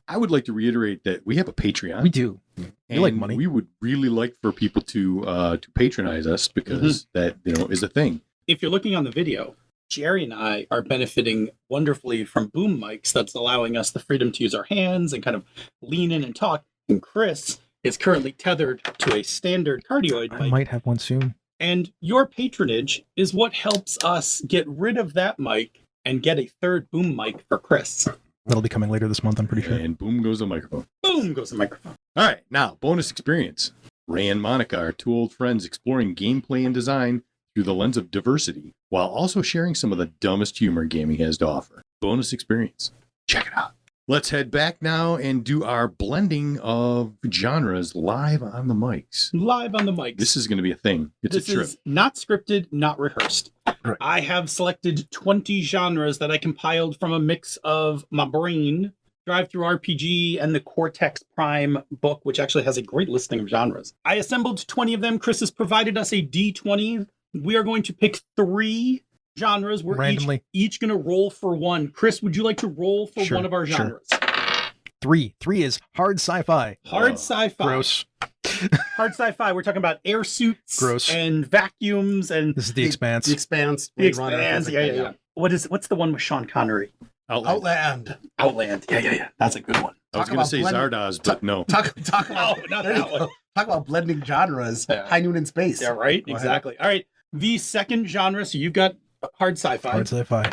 I would like to reiterate that we have a Patreon. We do. We like money. We would really like for people to patronize us because that is a thing. If you're looking on the video, Jerry and I are benefiting wonderfully from boom mics that's allowing us the freedom to use our hands and kind of lean in and talk. And Chris is currently tethered to a standard cardioid mic. I might have one soon. And your patronage is what helps us get rid of that mic and get a third boom mic for Chris. That'll be coming later this month, I'm pretty sure. And boom goes the microphone. Boom goes the microphone. All right, now, bonus experience. Ray and Monica are two old friends exploring gameplay and design through the lens of diversity, while also sharing some of the dumbest humor gaming has to offer. Bonus experience. Check it out. Let's head back now and do our blending of genres live on the mics. Live on the mics. This is going to be a thing. It's a trip. This is not scripted, not rehearsed. Right. I have selected 20 genres that I compiled from a mix of my brain, Drive-Thru RPG, and the Cortex Prime book, which actually has a great listing of genres. I assembled 20 of them. Chris has provided us a D20. We are going to pick 3 genres. We're randomly each going to roll for one. Chris, would you like to roll for Sure, one of our genres? Sure. 3 is hard sci-fi. Hard sci-fi. Gross. Hard sci-fi. We're talking about air suits Gross. and vacuums and This is The Expanse. The Expanse. The Expanse. Yeah. What's the one with Sean Connery? Outland. Yeah. That's a good one. I was going to say Zardoz, but no. Talk about not there you that one. go. Talk about blending genres. Yeah. High Noon in Space. Yeah, right. Go ahead. Exactly. All right. The second genre. So you've got hard sci-fi. Hard sci-fi.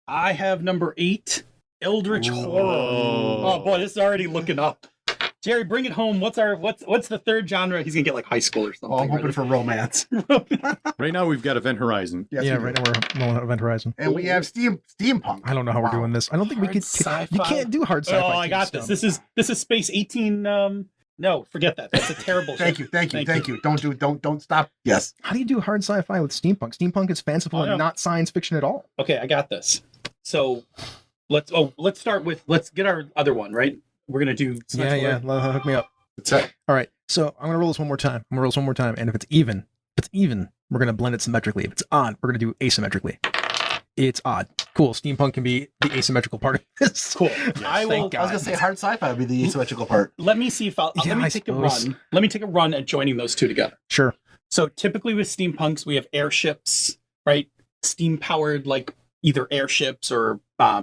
I have number 8, Eldritch Horror. Oh boy, this is already looking up. Jerry, bring it home. What's the third genre? He's gonna get like high school or something. Oh, I'm hoping for romance. Right now, we've got Event Horizon. Yes, Yeah, we right do. now we're rolling out Event Horizon. And we have steampunk. I don't know how we're doing this. I don't think we Hard could. sci-fi. You can't do hard sci-fi. Oh, I got Keystone. this is Space 18. No, forget that. That's a terrible. Thank show. you. Don't stop. Yes. How do you do hard sci-fi with steampunk? Steampunk is fanciful I know. and not science fiction at all. Okay, I got this. So let's get our other one, right? We're gonna do Yeah. Hook me up. That's it. All right. So I'm gonna roll this one more time. And if it's even, we're gonna blend it symmetrically. If it's odd, we're gonna do asymmetrically. It's odd. Cool. Steampunk can be the asymmetrical part of this. Cool. I was gonna say hard sci-fi would be the asymmetrical part. Let me see if I'll Yeah, let me I take a suppose. run. Let me take a run at joining those two together. Sure. So typically with steampunks, we have airships, right? Steam powered, like either airships or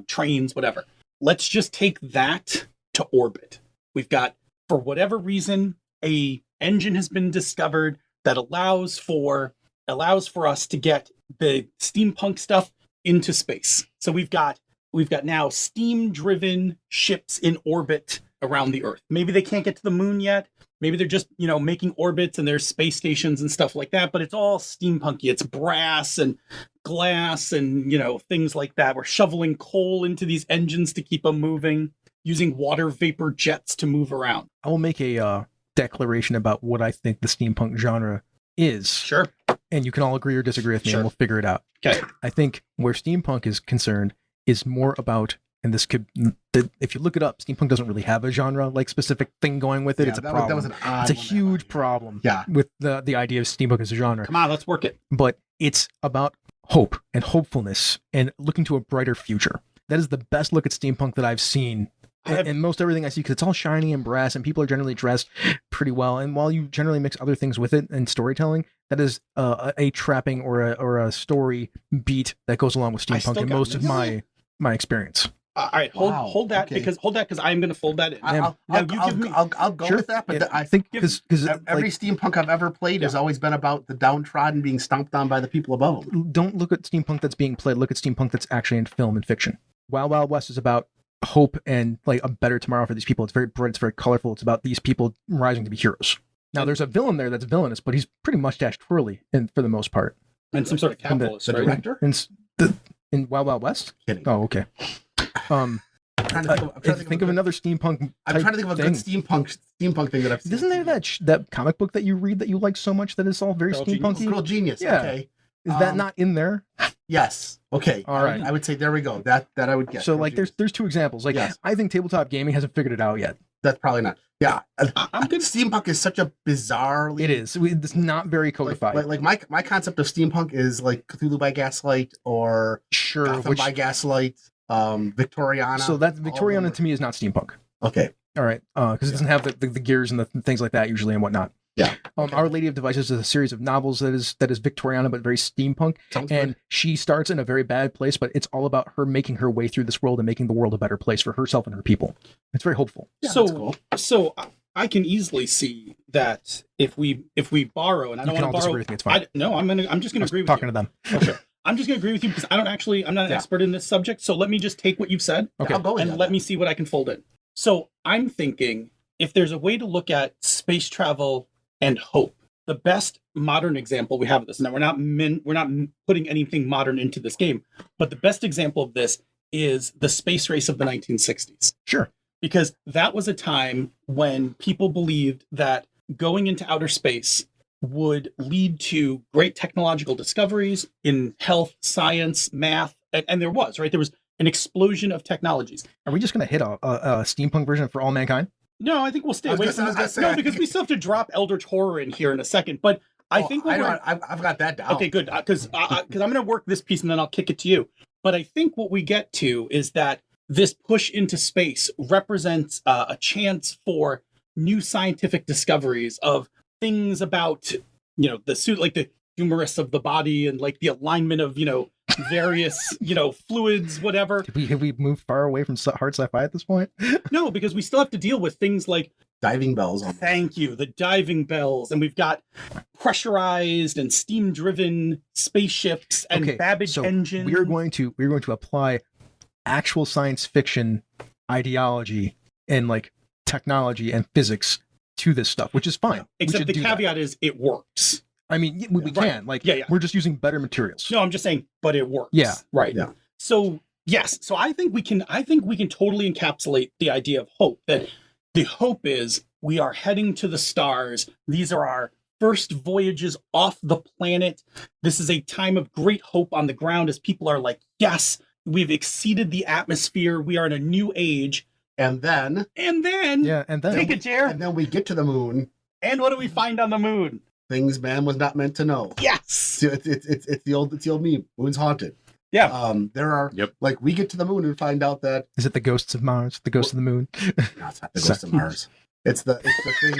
trains, whatever. Let's just take that to orbit. We've got, for whatever reason, a engine has been discovered that allows for us to get the steampunk stuff into space. So we've got now steam-driven ships in orbit around the Earth. Maybe they can't get to the moon yet. Maybe they're just, making orbits and there's space stations and stuff like that, but it's all steampunky. It's brass and glass and, things like that. We're shoveling coal into these engines to keep them moving, using water vapor jets to move around. I will make a declaration about what I think the steampunk genre is. Sure. And you can all agree or disagree with me, Sure. and we'll figure it out. Okay. I think where steampunk is concerned is more about and this could, if you look it up, steampunk doesn't really have a genre like specific thing going with it. It's a problem. That was an odd It's a huge problem. Yeah. With the idea of steampunk as a genre. Come on, let's work it. But it's about hope and hopefulness and looking to a brighter future. That is the best look at steampunk that I've seen. And most everything I see, because it's all shiny and brass, and people are generally dressed pretty well. And while you generally mix other things with it and storytelling, that is a trapping or a story beat that goes along with steampunk in most of my experience. All right, hold that because I'm going to fold that in. I'll go Sure. with that, but I think because every steampunk I've ever played has always been about the downtrodden being stomped on by the people above them. Don't look at steampunk that's being played. Look at steampunk that's actually in film and fiction. Wild Wild West is about hope and like a better tomorrow for these people. It's very bright. It's very colorful. It's about these people rising to be heroes. Now, there's a villain there that's villainous, but he's pretty mustache twirly, for the most part. And some sort of capitalist, the right? director? In Wild Wild West? Kidding. Oh, okay. I'm trying to think of another steampunk. I'm trying to think of a good steampunk thing that I've seen. Isn't there that comic book that you read that you like so much that is all very Girl steampunky? Girl Genius. Yeah. Okay. Is that not in there? Yes. Okay. All right. I would say there we go. That I would get. So like, there's two examples. Like, Yes. I think tabletop gaming hasn't figured it out yet. That's probably not. Yeah. I'm good. Steampunk is such a bizarrely. It is. It's not very codified. Like my concept of steampunk is like Cthulhu by Gaslight or Sure. Gotham by Gaslight, Victoriana. So that all of them Victoriana to me is not steampunk. Okay. All right, because it doesn't have the gears and the things like that usually and whatnot. Yeah. Our Lady of Devices is a series of novels that is Victoriana but very steampunk, Sounds and good. she starts in a very bad place, but it's all about her making her way through this world and making the world a better place for herself and her people. It's very hopeful. Yeah, so that's cool. so I can easily see that if we borrow, and I You don't can want all to borrow. disagree with me. It's fine. I'm just gonna agree with Talking you. to them. Oh, sure. I'm just gonna agree with you because I'm not an Yeah. expert in this subject. So let me just take what you've said Okay. I'll go with and that. let me see what I can fold in. So I'm thinking if there's a way to look at space travel and hope, the best modern example we have of this. Now we're not putting anything modern into this game, but the best example of this is the space race of the 1960s. Sure. Because that was a time when people believed that going into outer space would lead to great technological discoveries in health, science, math, and there was, right? There was an explosion of technologies. Are we just going to hit a steampunk version for all mankind? No, I think we'll stay I was away gonna from say- I was gonna say, No, I because think- we still have to drop Eldritch Horror in here in a second. But I think what I've got that down. okay, good, because I'm going to work this piece and then I'll kick it to you. But I think what we get to is that this push into space represents a chance for new scientific discoveries of things about, the suit, like the humerus of the body and like the alignment of, various, fluids, whatever. Have we moved far away from hard sci-fi at this point? No, because we still have to deal with things like, Diving bells on. thank you, the diving bells, and we've got pressurized and steam-driven spaceships and Babbage so engines. we're going to apply actual science fiction ideology and like technology and physics to this stuff, which is fine. We Except should the do that. caveat is it works. I mean, we Right. can. Like, Yeah. we're just using better materials. No, I'm just saying, but it works. Yeah. Right. Yeah. So yes. So I think we can totally encapsulate the idea of hope. That the hope is we are heading to the stars. These are our first voyages off the planet. This is a time of great hope on the ground as people are like, yes, we've exceeded the atmosphere. We are in a new age. And then And then Yeah, and then take a chair. and then we get to the moon. And what do we find on the moon? Things man was not meant to know. Yes. It's the old meme. Moon's haunted. Yeah. There are Yep. like we get to the moon and find out that is it the ghosts of Mars, the ghosts of the moon, no, it's not the ghost of Mars. It's the thing.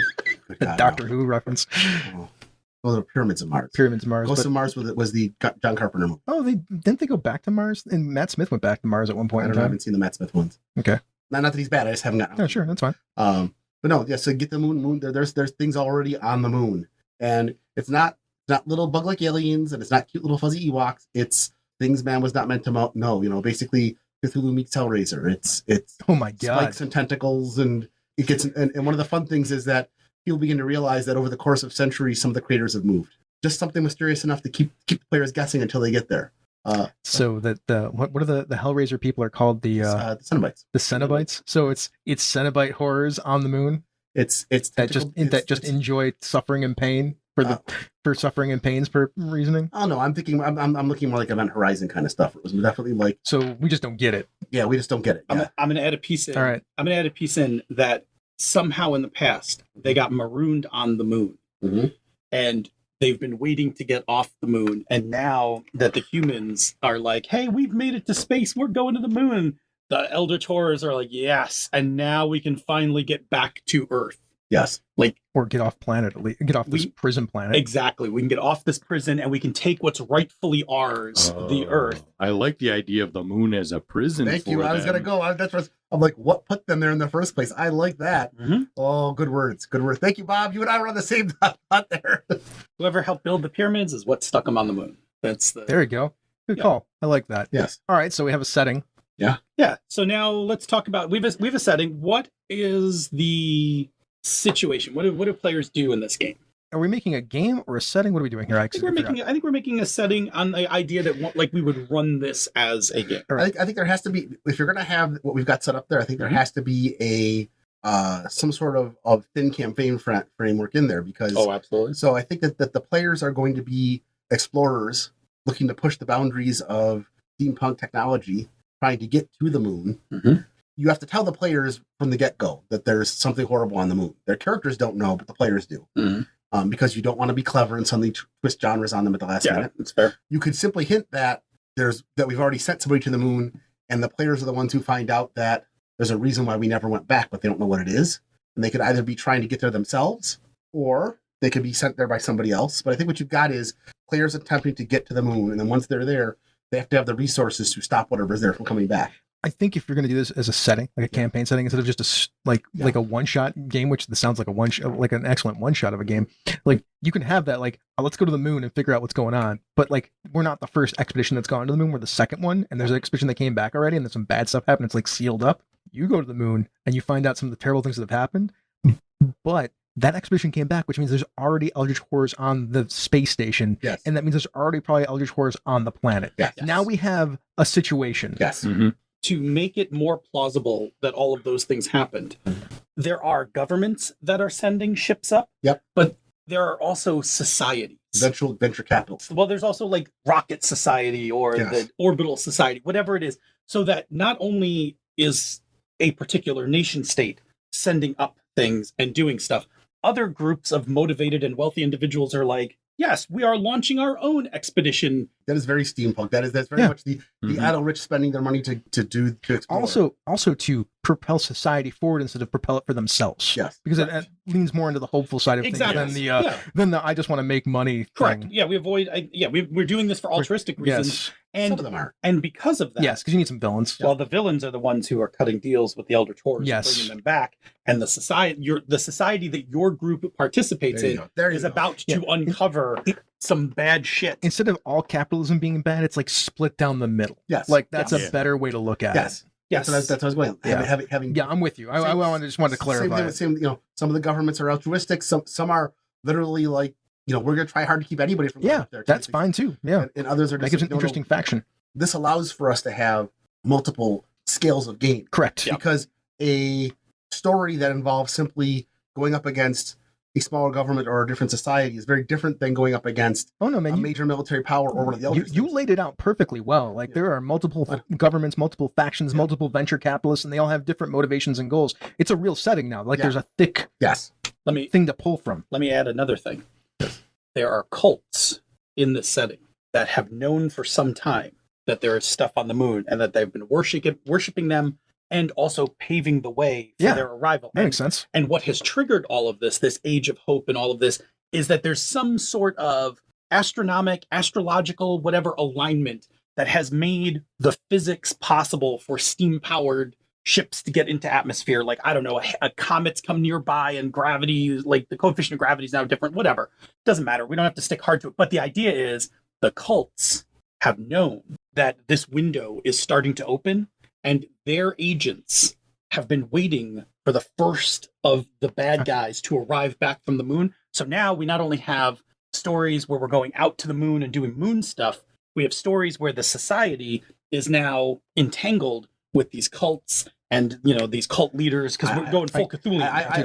Good the God, Doctor no. Who reference, Oh. Well, the pyramids of Mars. pyramids of Mars. Ghost But, of Mars was the John Carpenter movie. oh, didn't they go back to Mars? And Matt Smith went back to Mars at one point I in don't know. I time. haven't seen the Matt Smith ones. Okay. Not that he's bad. I just haven't gotten. Oh, sure, that's fine. But no, yeah. So get the moon. There's things already on the moon, and it's not little bug-like aliens, and it's not cute little fuzzy Ewoks. It's things man was not meant to know. Basically Cthulhu meets Hellraiser. It's Oh my god. spikes and tentacles, and it gets. And one of the fun things is that people begin to realize that over the course of centuries, some of the creators have moved. Just something mysterious enough to keep the players guessing until they get there. So that what are the Hellraiser people are called? The Cenobites. the Cenobites. So it's Cenobite horrors on the moon It's that just tentacle- it's- enjoy suffering and pain for the for suffering and pains per reasoning. Oh no, I'm thinking I'm looking more like Event Horizon kind of stuff. It was definitely like, So we just don't get it. yeah, we just don't get it. Yeah. I'm going to add a piece in. All right. I'm going to add a piece in that somehow in the past they got marooned on the moon, and they've been waiting to get off the moon. And now that the humans are like, "Hey, we've made it to space. We're going to the moon." The Elder Taurus are like, "Yes," and now we can finally get back to Earth. Yes. Or get off planet, at least. Get off this prison planet. Exactly. We can get off this prison and we can take what's rightfully ours, the Earth. I like the idea of the moon as a prison. Thank for you. I was them. gonna go. That's what I'm like. What put them there in the first place? I like that. Oh, good words. Good words. Thank you, Bob. You and I were on the same thought there. Whoever helped build the pyramids is what stuck them on the moon. That's the There you go. Good call. I like that. Yes. All right, so we have a setting. Yeah. So now let's talk about we have a setting. What is the situation? What do players do in this game? Are we making a game or a setting? What are we doing here? I think we're making a setting on the idea that like we would run this as a game. I think there has to be, if you're going to have what we've got set up there, I think there has to be a some sort of thin campaign framework in there, because Absolutely. So I think that the players are going to be explorers looking to push the boundaries of steampunk technology, trying to get to the moon. You have to tell the players from the get-go that there's something horrible on the moon. Their characters don't know, but the players do. Because you don't want to be clever and suddenly twist genres on them at the last minute. That's fair. You could simply hint that we've already sent somebody to the moon, and the players are the ones who find out that there's a reason why we never went back, but they don't know what it is. And they could either be trying to get there themselves, or they could be sent there by somebody else. But I think what you've got is players attempting to get to the moon, and then once they're there, they have to have the resources to stop whatever's there from coming back. I think if you're going to do this as a setting, like a campaign setting, instead of just like a one-shot game, which this sounds like like an excellent one-shot of a game, like you can have that, like, let's go to the moon and figure out what's going on. But like, we're not the first expedition that's gone to the moon. We're the second one, and there's an expedition that came back already, and there's some bad stuff happened. It's like sealed up. You go to the moon and you find out some of the terrible things that have happened, but that expedition came back, which means there's already Eldritch Horrors on the space station. Yes. And that means there's already probably Eldritch Horrors on the planet. Yes. Now we have a situation. Yes. To make it more plausible that all of those things happened, there are governments that are sending ships up. Yep. But there are also societies. Venture capital. Well, there's also like Rocket Society or the Orbital Society, whatever it is, so that not only is a particular nation state sending up things and doing stuff, other groups of motivated and wealthy individuals are like, yes, we are launching our own expedition. That is very steampunk. That's very much the idle rich spending their money to explore. Also to propel society forward instead of propel it for themselves. Yes. Because it leans more into the hopeful side of things than the I just want to make money Correct. thing. Yeah, we avoid. we're doing this for altruistic reasons. Yes. And some of them are. And because of that, Yes, because you need some villains. well, the villains are the ones who are cutting deals with the Elder Taurus and Yes. bringing them back. And the society that your group participates There you in go. There you is go. about to uncover some bad shit. Instead of all capitalism being bad, it's like split down the middle. Yes. Like that's Yes. a better way to look at Yes. it. Yes. That's what I was going. Yeah. Having Yeah, I'm with you. I just wanted to clarify. Same, some of the governments are altruistic. Some are literally like, we're going to try hard to keep anybody from going Yeah, up there. that's fine too. Yeah, And others are just that gives an like, no, interesting faction. This allows for us to have multiple scales of game. Correct. Because a story that involves simply going up against a smaller government or a different society is very different than going up against Oh no, a man! major military power or one of the You elders. laid it out perfectly well. Like there are multiple governments, multiple factions, multiple venture capitalists, and they all have different motivations and goals. It's a real setting now. Like there's a thick Yes. thing to pull from. Let me add another thing. There are cults in this setting that have known for some time that there is stuff on the moon and that they've been worshiping them and also paving the way for their arrival. That makes sense. And what has triggered all of this age of hope and all of this, is that there's some sort of astrological, whatever alignment that has made the physics possible for steam-powered ships to get into atmosphere. Like, I don't know, a comet's come nearby and gravity, like the coefficient of gravity is now different, whatever. Doesn't matter. We don't have to stick hard to it. But the idea is the cults have known that this window is starting to open, and their agents have been waiting for the first of the bad guys to arrive back from the moon. So now we not only have stories where we're going out to the moon and doing moon stuff, we have stories where the society is now entangled with these cults and, these cult leaders, because we're going full Cthulhu. I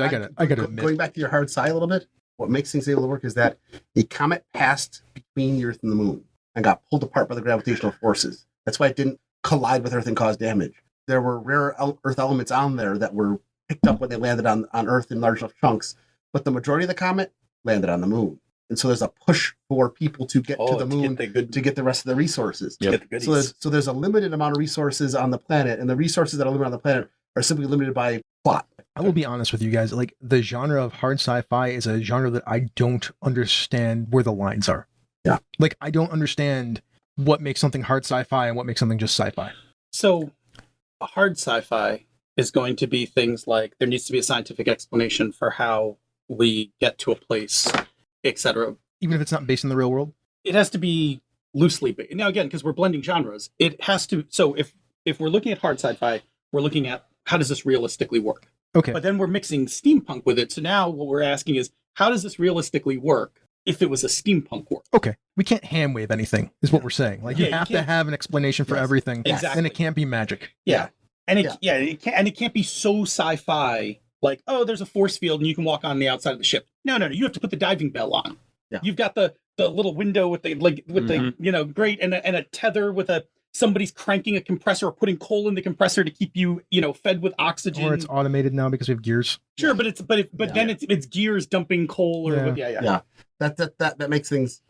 got to admit. Going back to your hard side a little bit, what makes things able to work is that a comet passed between the Earth and the Moon and got pulled apart by the gravitational forces. That's why it didn't collide with Earth and cause damage. There were rare Earth elements on there that were picked up when they landed on Earth in large enough chunks, but the majority of the comet landed on the Moon. And so there's a push for people to get to the Moon to get the rest of the resources. Yep. So there's a limited amount of resources on the planet, and the resources that are limited on the planet are simply limited by plot. I will be honest with you guys. Like, the genre of hard sci-fi is a genre that I don't understand where the lines are. Yeah. Like, I don't understand what makes something hard sci-fi and what makes something just sci-fi. So, hard sci-fi is going to be things like there needs to be a scientific explanation for how we get to a place, etc. Even if it's not based in the real world? It has to be loosely based. Now, again, because we're blending genres, it has to. So, if we're looking at hard sci-fi, we're looking at how does this realistically work? Okay. But then we're mixing steampunk with it. So now what we're asking is, how does this realistically work if it was a steampunk work? Okay. We can't hand wave anything, is what we're saying. Like, you have to have an explanation for everything. Exactly. And it can't be magic. Yeah. And it can't be so sci-fi like, oh, there's a force field and you can walk on the outside of the ship. No. You have to put the diving bell on. Yeah. You've got the little window with the the grate and a tether with somebody's cranking a compressor or putting coal in the compressor to keep you fed with oxygen. Or it's automated now because we have gears. Sure, but then it's gears dumping coal or That makes things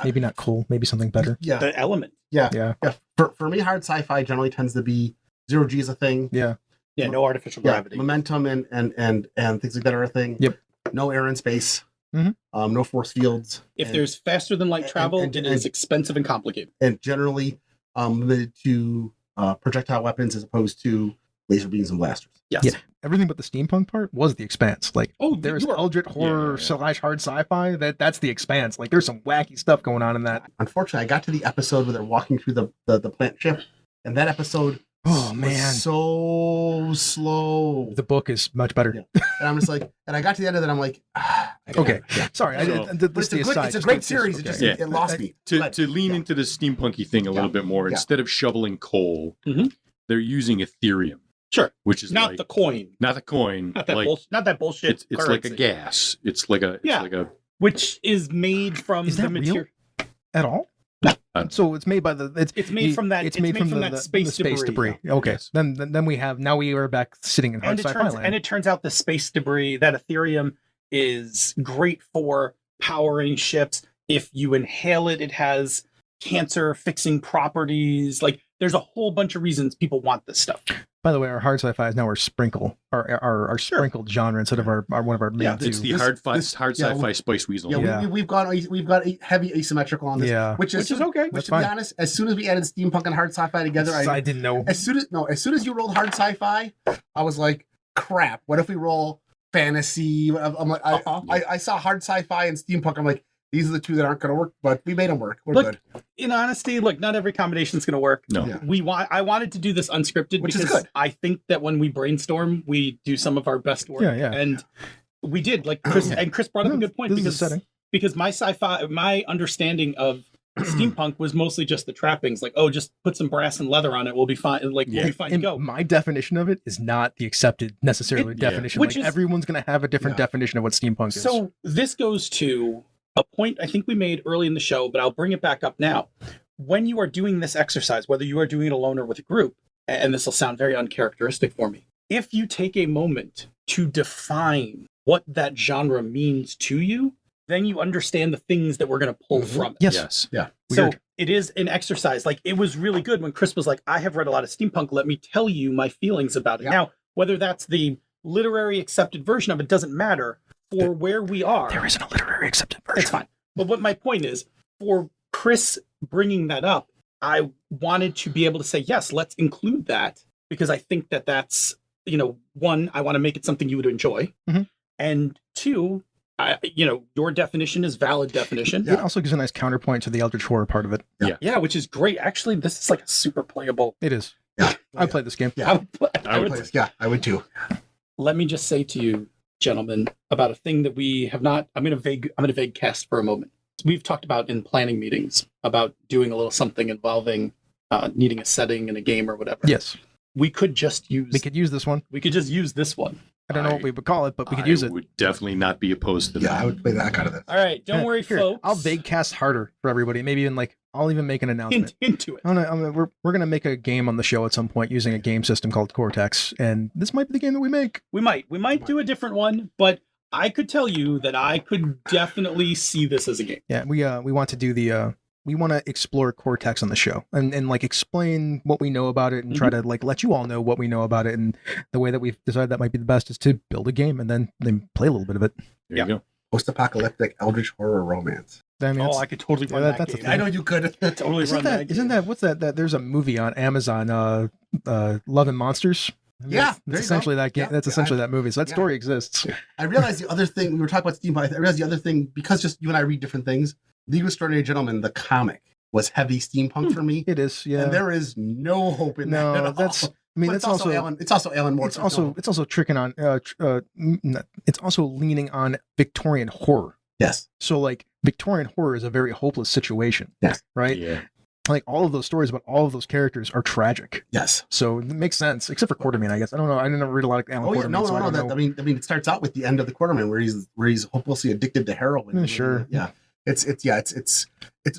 Maybe not coal, maybe something better. the element. Yeah. For me, hard sci-fi generally tends to be 0G is a thing. Yeah. No artificial gravity. Momentum and things like that are a thing. Yep. No air in space. Mm-hmm. No force fields. If there's faster than light travel, it is expensive and complicated. And generally limited to projectile weapons as opposed to laser beams and blasters. Yes. Yeah. Everything but the steampunk part was the Expanse. Like, there's you are- Eldritch horror / hard sci-fi. That's the Expanse. Like, there's some wacky stuff going on in that. Unfortunately, I got to the episode where they're walking through the plant ship, and that episode was so slow. The book is much better. Yeah. And I'm just like, and I got to the end of it, I'm like, okay. Sorry. But it's a great series. It lost me. To lean into the steampunky thing a little bit more, instead of shoveling coal, they're using Ethereum. Sure. Which is not the coin. Not the coin. Not that bullshit. It's like a gas. It's like a which is made from the material at all? So it's made by it's made from that space debris. Okay. Yes. Then we are back sitting in hard sci-fi land. And it turns out the space debris, that Ethereum, is great for powering ships. If you inhale it, it has cancer fixing properties. Like, there's a whole bunch of reasons people want this stuff. By the way, our hard sci-fi is now our sprinkled genre instead of our one of our main two. It's the hard sci-fi Spice Weasel. We've got heavy asymmetrical on this, which is okay. Which, to be honest, as soon as we added steampunk and hard sci-fi together, I didn't know. As soon as you rolled hard sci-fi, I was like, crap. What if we roll fantasy? I'm like, I saw hard sci-fi and steampunk. I'm like, these are the two that aren't going to work, but we made them work. We're good. In honesty, not every combination is going to work. No. Yeah. I wanted to do this unscripted Which because is good. I think that when we brainstorm, we do some of our best work. Yeah. And we did. Like Chris brought up a good point because my understanding of steampunk was mostly just the trappings. Like, just put some brass and leather on it, we'll be fine. We'll be fine to go. My definition of it is not the accepted definition. Which is, everyone's going to have a different definition of what steampunk is. So this goes to a point I think we made early in the show, but I'll bring it back up now. When you are doing this exercise, whether you are doing it alone or with a group, and this will sound very uncharacteristic for me, if you take a moment to define what that genre means to you, then you understand the things that we're going to pull from it. Yes. Yeah. So it is an exercise. Like, it was really good when Chris was like, I have read a lot of steampunk. Let me tell you my feelings about it. Yeah. Now, whether that's the literary accepted version of it doesn't matter. For where we are, there isn't a literary accepted version. It's fine. But what my point is, for Chris bringing that up, I wanted to be able to say, yes, let's include that, because I think that that's, one, I want to make it something you would enjoy. Mm-hmm. And two, your definition is valid definition. It also gives a nice counterpoint to the Eldritch horror part of it. Yeah, which is great. Actually, this is like a super playable. It is. Yeah. I would play this game. Yeah. I would play this. Yeah, I would too. Let me just say to you, gentlemen, about a thing that we have not. I'm going to vague cast for a moment. So we've talked about in planning meetings about doing a little something involving needing a setting in a game or whatever. Yes. We could just use. We could use this one. We could just use this one. I don't know what we would call it, but we could use it. I would definitely not be opposed to that. Yeah, I would play the heck out of this. All right, don't worry, Here, folks. I'll vague cast harder for everybody. Maybe even I'll even make an announcement. into it. We're gonna make a game on the show at some point using a game system called Cortex, and this might be the game that we make. We might do a different one, but I could tell you that I could definitely see this as a game. Yeah, we want to do we want to explore Cortex on the show and explain what we know about it and try to let you all know what we know about it. And the way that we've decided that might be the best is to build a game and then play a little bit of it. There you go. Post-apocalyptic eldritch horror romance. I mean, I could totally run that that's a game. thing. I know you could. Totally run that game. Isn't that what's that? There's a movie on Amazon, Love and Monsters. Yeah, that's essentially that game. Yeah, that's essentially that movie. So that story exists. I realized the other thing, we were talking about steampunk, I realized the other thing, because just you and I read different things, League of Extraordinary Gentlemen, the comic, was heavy steampunk for me. It is, yeah. And there is no hope in that at all. That's. I mean, But it's also Alan. It's also Alan Moore. it's also tricking on. It's also leaning on Victorian horror. Yes. So Victorian horror is a very hopeless situation. Yes. Right. Yeah. All of those stories about all of those characters are tragic. Yes. So it makes sense, except for Quartermain, I guess. I don't know. I didn't read a lot of Alan Quartermain. No. so I don't know. I mean, it starts out with the end of the Quartermain where he's hopelessly addicted to heroin. Sure. Yeah. It's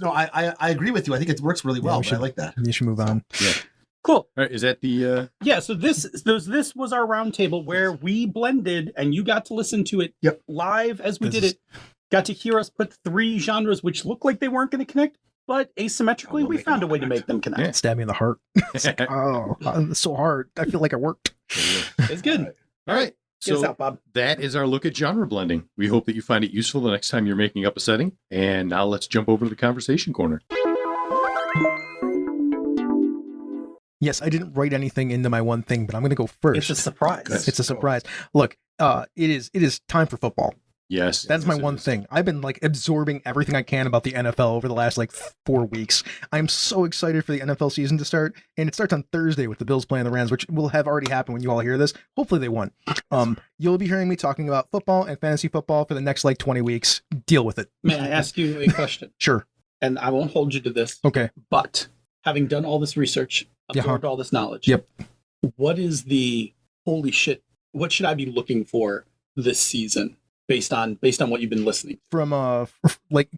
no. I agree with you. I think it works really well. But I like that. You should move on. Yeah. Cool. All right, is that the Yeah, so this was our roundtable where we blended and you got to listen to it live as we did it. Got to hear us put 3 genres which looked like they weren't going to connect, but asymmetrically we found a way to make them connect. Yeah. Stab me in the heart. It's it's so hard. I feel like it worked. It's good. All right. Get us So out, Bob. that is our look at genre blending. We hope that you find it useful the next time you're making up a setting. And now let's jump over to the conversation corner. Yes, I didn't write anything into my one thing, but I'm going to go first. It's a surprise. It's a surprise. Look, it is time for football. Yes. That's my one thing. I've been absorbing everything I can about the NFL over the last 4 weeks. I'm so excited for the NFL season to start, and it starts on Thursday with the Bills playing the Rams, which will have already happened when you all hear this. Hopefully they won. You'll be hearing me talking about football and fantasy football for the next 20 weeks. Deal with it. May I ask you a question? Sure. And I won't hold you to this. Okay. But having done all this research, absorbed all this knowledge. Yep. What is the holy shit? What should I be looking for this season based on what you've been listening? From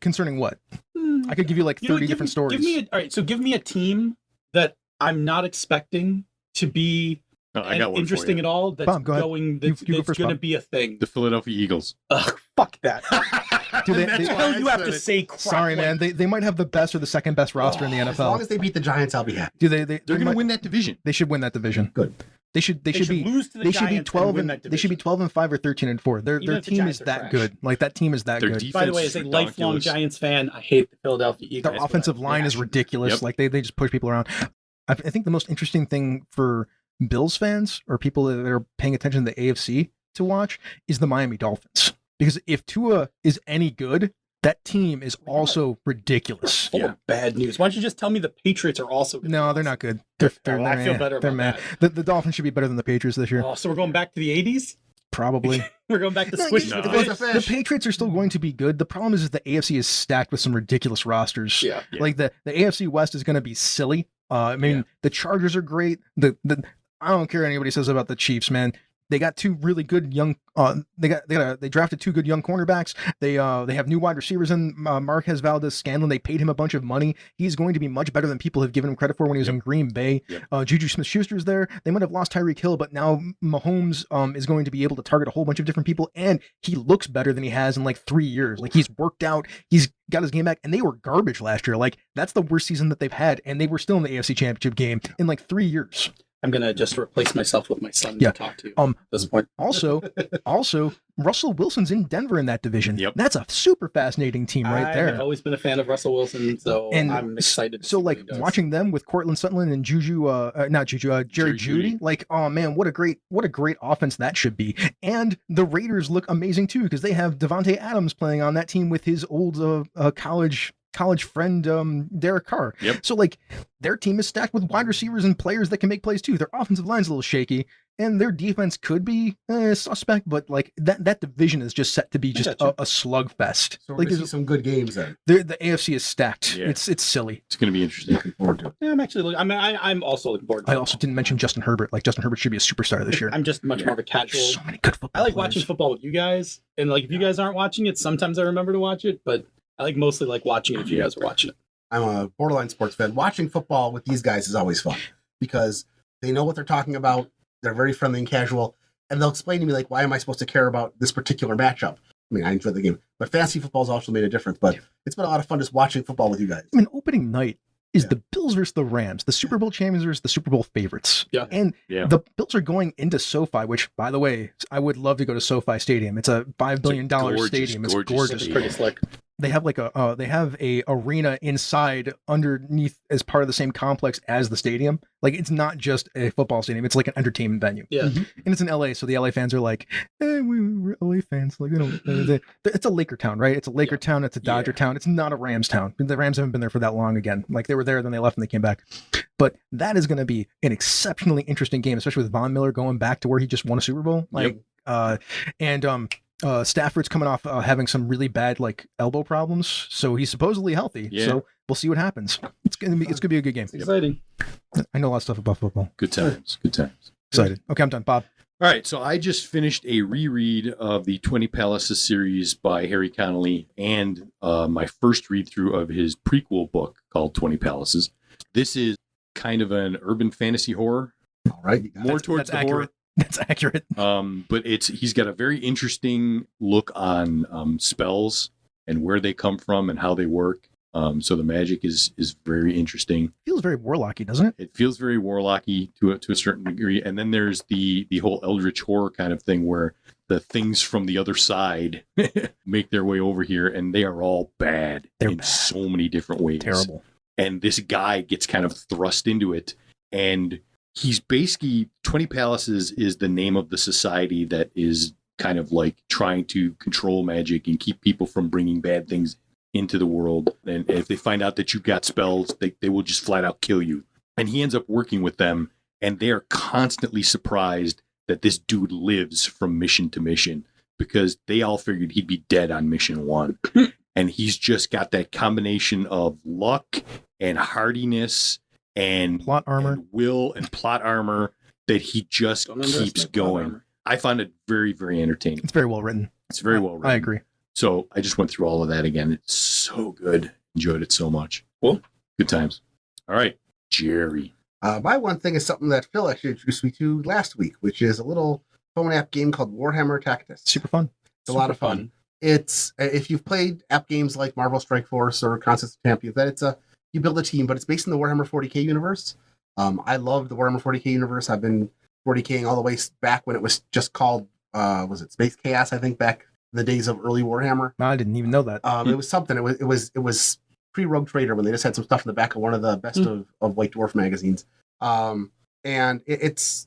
concerning what? I could give you 30 different stories. Give me a team that I'm not expecting to be I got one interesting at all. That's Bob, go ahead. going. You That's go first, going to Bob. be a thing. The Philadelphia Eagles. Ugh, fuck that. Do they- That's they- why you have to say crap. Sorry, man. They might have the best or the second best roster in the As long NFL. as they beat the Giants, I'll be happy. Do they? They're going to win that division. They should win that division. Good. They should be lose to the they should be Giants 12 and win and that they should be division. 12-5 or 13-4. Their Even if the team Giants is are that trash. good. That team is that Their good. defense By the way, as a is lifelong ridiculous. Giants fan, I hate the Philadelphia Eagles. Their offensive line is ridiculous. Yep. They just push people around. I think the most interesting thing for Bills fans or people that are paying attention to the AFC to watch is the Miami Dolphins. Because if Tua is any good, that team is also ridiculous. Full of bad news. Why don't you just tell me the Patriots are also good? No, they're not good. I feel better They're about mad. that. The Dolphins should be better than the Patriots this year. Oh, so we're going back to the 80s? Probably. We're going back to No, Squish no. the It was Fish? a The fish. Patriots are still going to be good. The problem is the AFC is stacked with some ridiculous rosters. Yeah. Like the AFC West is going to be silly. I mean, the Chargers are great. The I don't care what anybody says about the Chiefs, man. They got 2 really good young. They drafted 2 good young cornerbacks. They have new wide receivers in Marquez Valdez-Scantling. They paid him a bunch of money. He's going to be much better than people have given him credit for when he was in Green Bay. Yep. Juju Smith-Schuster's there. They might have lost Tyreek Hill, but now Mahomes is going to be able to target a whole bunch of different people, and he looks better than he has in 3 years. He's worked out. He's got his game back, and they were garbage last year. That's the worst season that they've had, and they were still in the AFC Championship game in 3 years. I'm going to just replace myself with my son Yeah. to talk to at this point. Also, Russell Wilson's in Denver in that division. Yep. that's a super fascinating team right I've there. always been a fan of Russell Wilson, so And I'm excited to So see what he does. watching them with Cortland Sutton and Jerry Jerry Jeudy, oh man, what a great offense that should be. And the Raiders look amazing too because they have Devontae Adams playing on that team with his old college friend Derek Carr. Yep. So their team is stacked with wide receivers and players that can make plays too. Their offensive line's a little shaky. and their defense could be suspect, but like that division is just set to be just a slugfest. So we're Like gonna see some good games then. the AFC is stacked. Yeah. It's silly. It's going to be interesting. Looking forward to it. Yeah, I'm actually looking. I mean, I'm also looking forward to I it. also didn't mention Justin Herbert. Like Justin Herbert should be a superstar this year. I'm just much more of a casual. There's so many good football. I like players. watching football with you guys, and like if you guys aren't watching it, sometimes I remember to watch it, but I like mostly like watching it if you guys are watching it. I'm a borderline sports fan. Watching football with these guys is always fun because they know what they're talking about. They're very friendly and casual, and they'll explain to me like, why am I supposed to care about this particular matchup? I mean, I enjoy the game, but fantasy football's also made a difference. But it's been a lot of fun just watching football with you guys. I mean, opening night is the Bills versus the Rams, the Super Bowl champions versus the Super Bowl favorites. Yeah. And Yeah. the Bills are going into SoFi, which, by the way, I would love to go to SoFi Stadium. It's a $5 billion stadium. It's gorgeous. It's pretty slick. They have like they have a arena inside underneath as part of the same complex as the stadium. Like it's not just a football stadium; it's like an entertainment venue. Yeah. And it's in LA, so the LA fans are like, we're LA fans. Like it's a Laker town, right? It's a Laker town. It's a Dodger town. It's not a Rams town. The Rams haven't been there for that long again. Like they were there, then they left, and they came back. But that is going to be an exceptionally interesting game, especially with Von Miller going back to where he just won a Super Bowl. Stafford's coming off having some really bad like elbow problems, so he's supposedly healthy. Yeah. So we'll see what happens. It's gonna be a good game. It's exciting. I know a lot of stuff about football. Good times. Good times. Excited. Okay, I'm done. Bob. All right, so I just finished a reread of the 20 Palaces series by Harry Connolly and my first read through of his prequel book called 20 Palaces. This is kind of an urban fantasy horror, All right, you got more it. towards the accurate. horror. That's accurate. But he's got a very interesting look on spells and where they come from and how they work. So the magic is very interesting. Feels very warlocky, doesn't it? It feels very warlocky to a certain degree. And then there's the whole eldritch horror kind of thing where the things from the other side make their way over here, and they are all bad in so many different ways. Terrible. And this guy gets kind of thrust into it, and he's basically 20 Palaces is the name of the society that is kind of like trying to control magic and keep people from bringing bad things into the world. And if they find out that you've got spells, they will just flat out kill you. And he ends up working with them, and they are constantly surprised that this dude lives from mission to mission because they all figured he'd be dead on mission one. And he's just got that combination of luck and hardiness and Plot armor. and will and plot armor that he just Don't keeps underestimate plot going. armor. I found it very, very entertaining. It's very well written. It's very well written. I agree. So I just went through all of that again. It's so good. Enjoyed it so much. Cool. Good times. All right, Jerry. My one thing is something that Phil actually introduced me to last week, which is a little phone app game called Warhammer Tactics. Super fun. It's a lot of fun. It's if you've played app games like Marvel Strike Force or Concepts of Champions, that you build a team, but it's based in the Warhammer 40k universe. I love the Warhammer 40k universe. I've been 40king all the way back when it was just called was it Space Chaos? I think back in the days of early Warhammer. I didn't even know that. It was something. It was pre-Rogue Trader when they just had some stuff in the back of one of the best of White Dwarf magazines. And this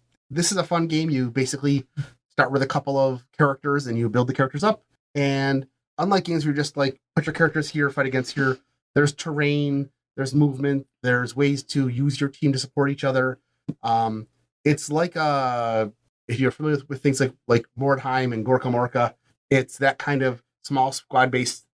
is a fun game. You basically start with a couple of characters and you build the characters up. And unlike games where you just like put your characters here, fight against here, there's terrain, there's movement, there's ways to use your team to support each other. It's like if you're familiar with things like Mordheim and Gorka Morka, it's that kind of small squad-based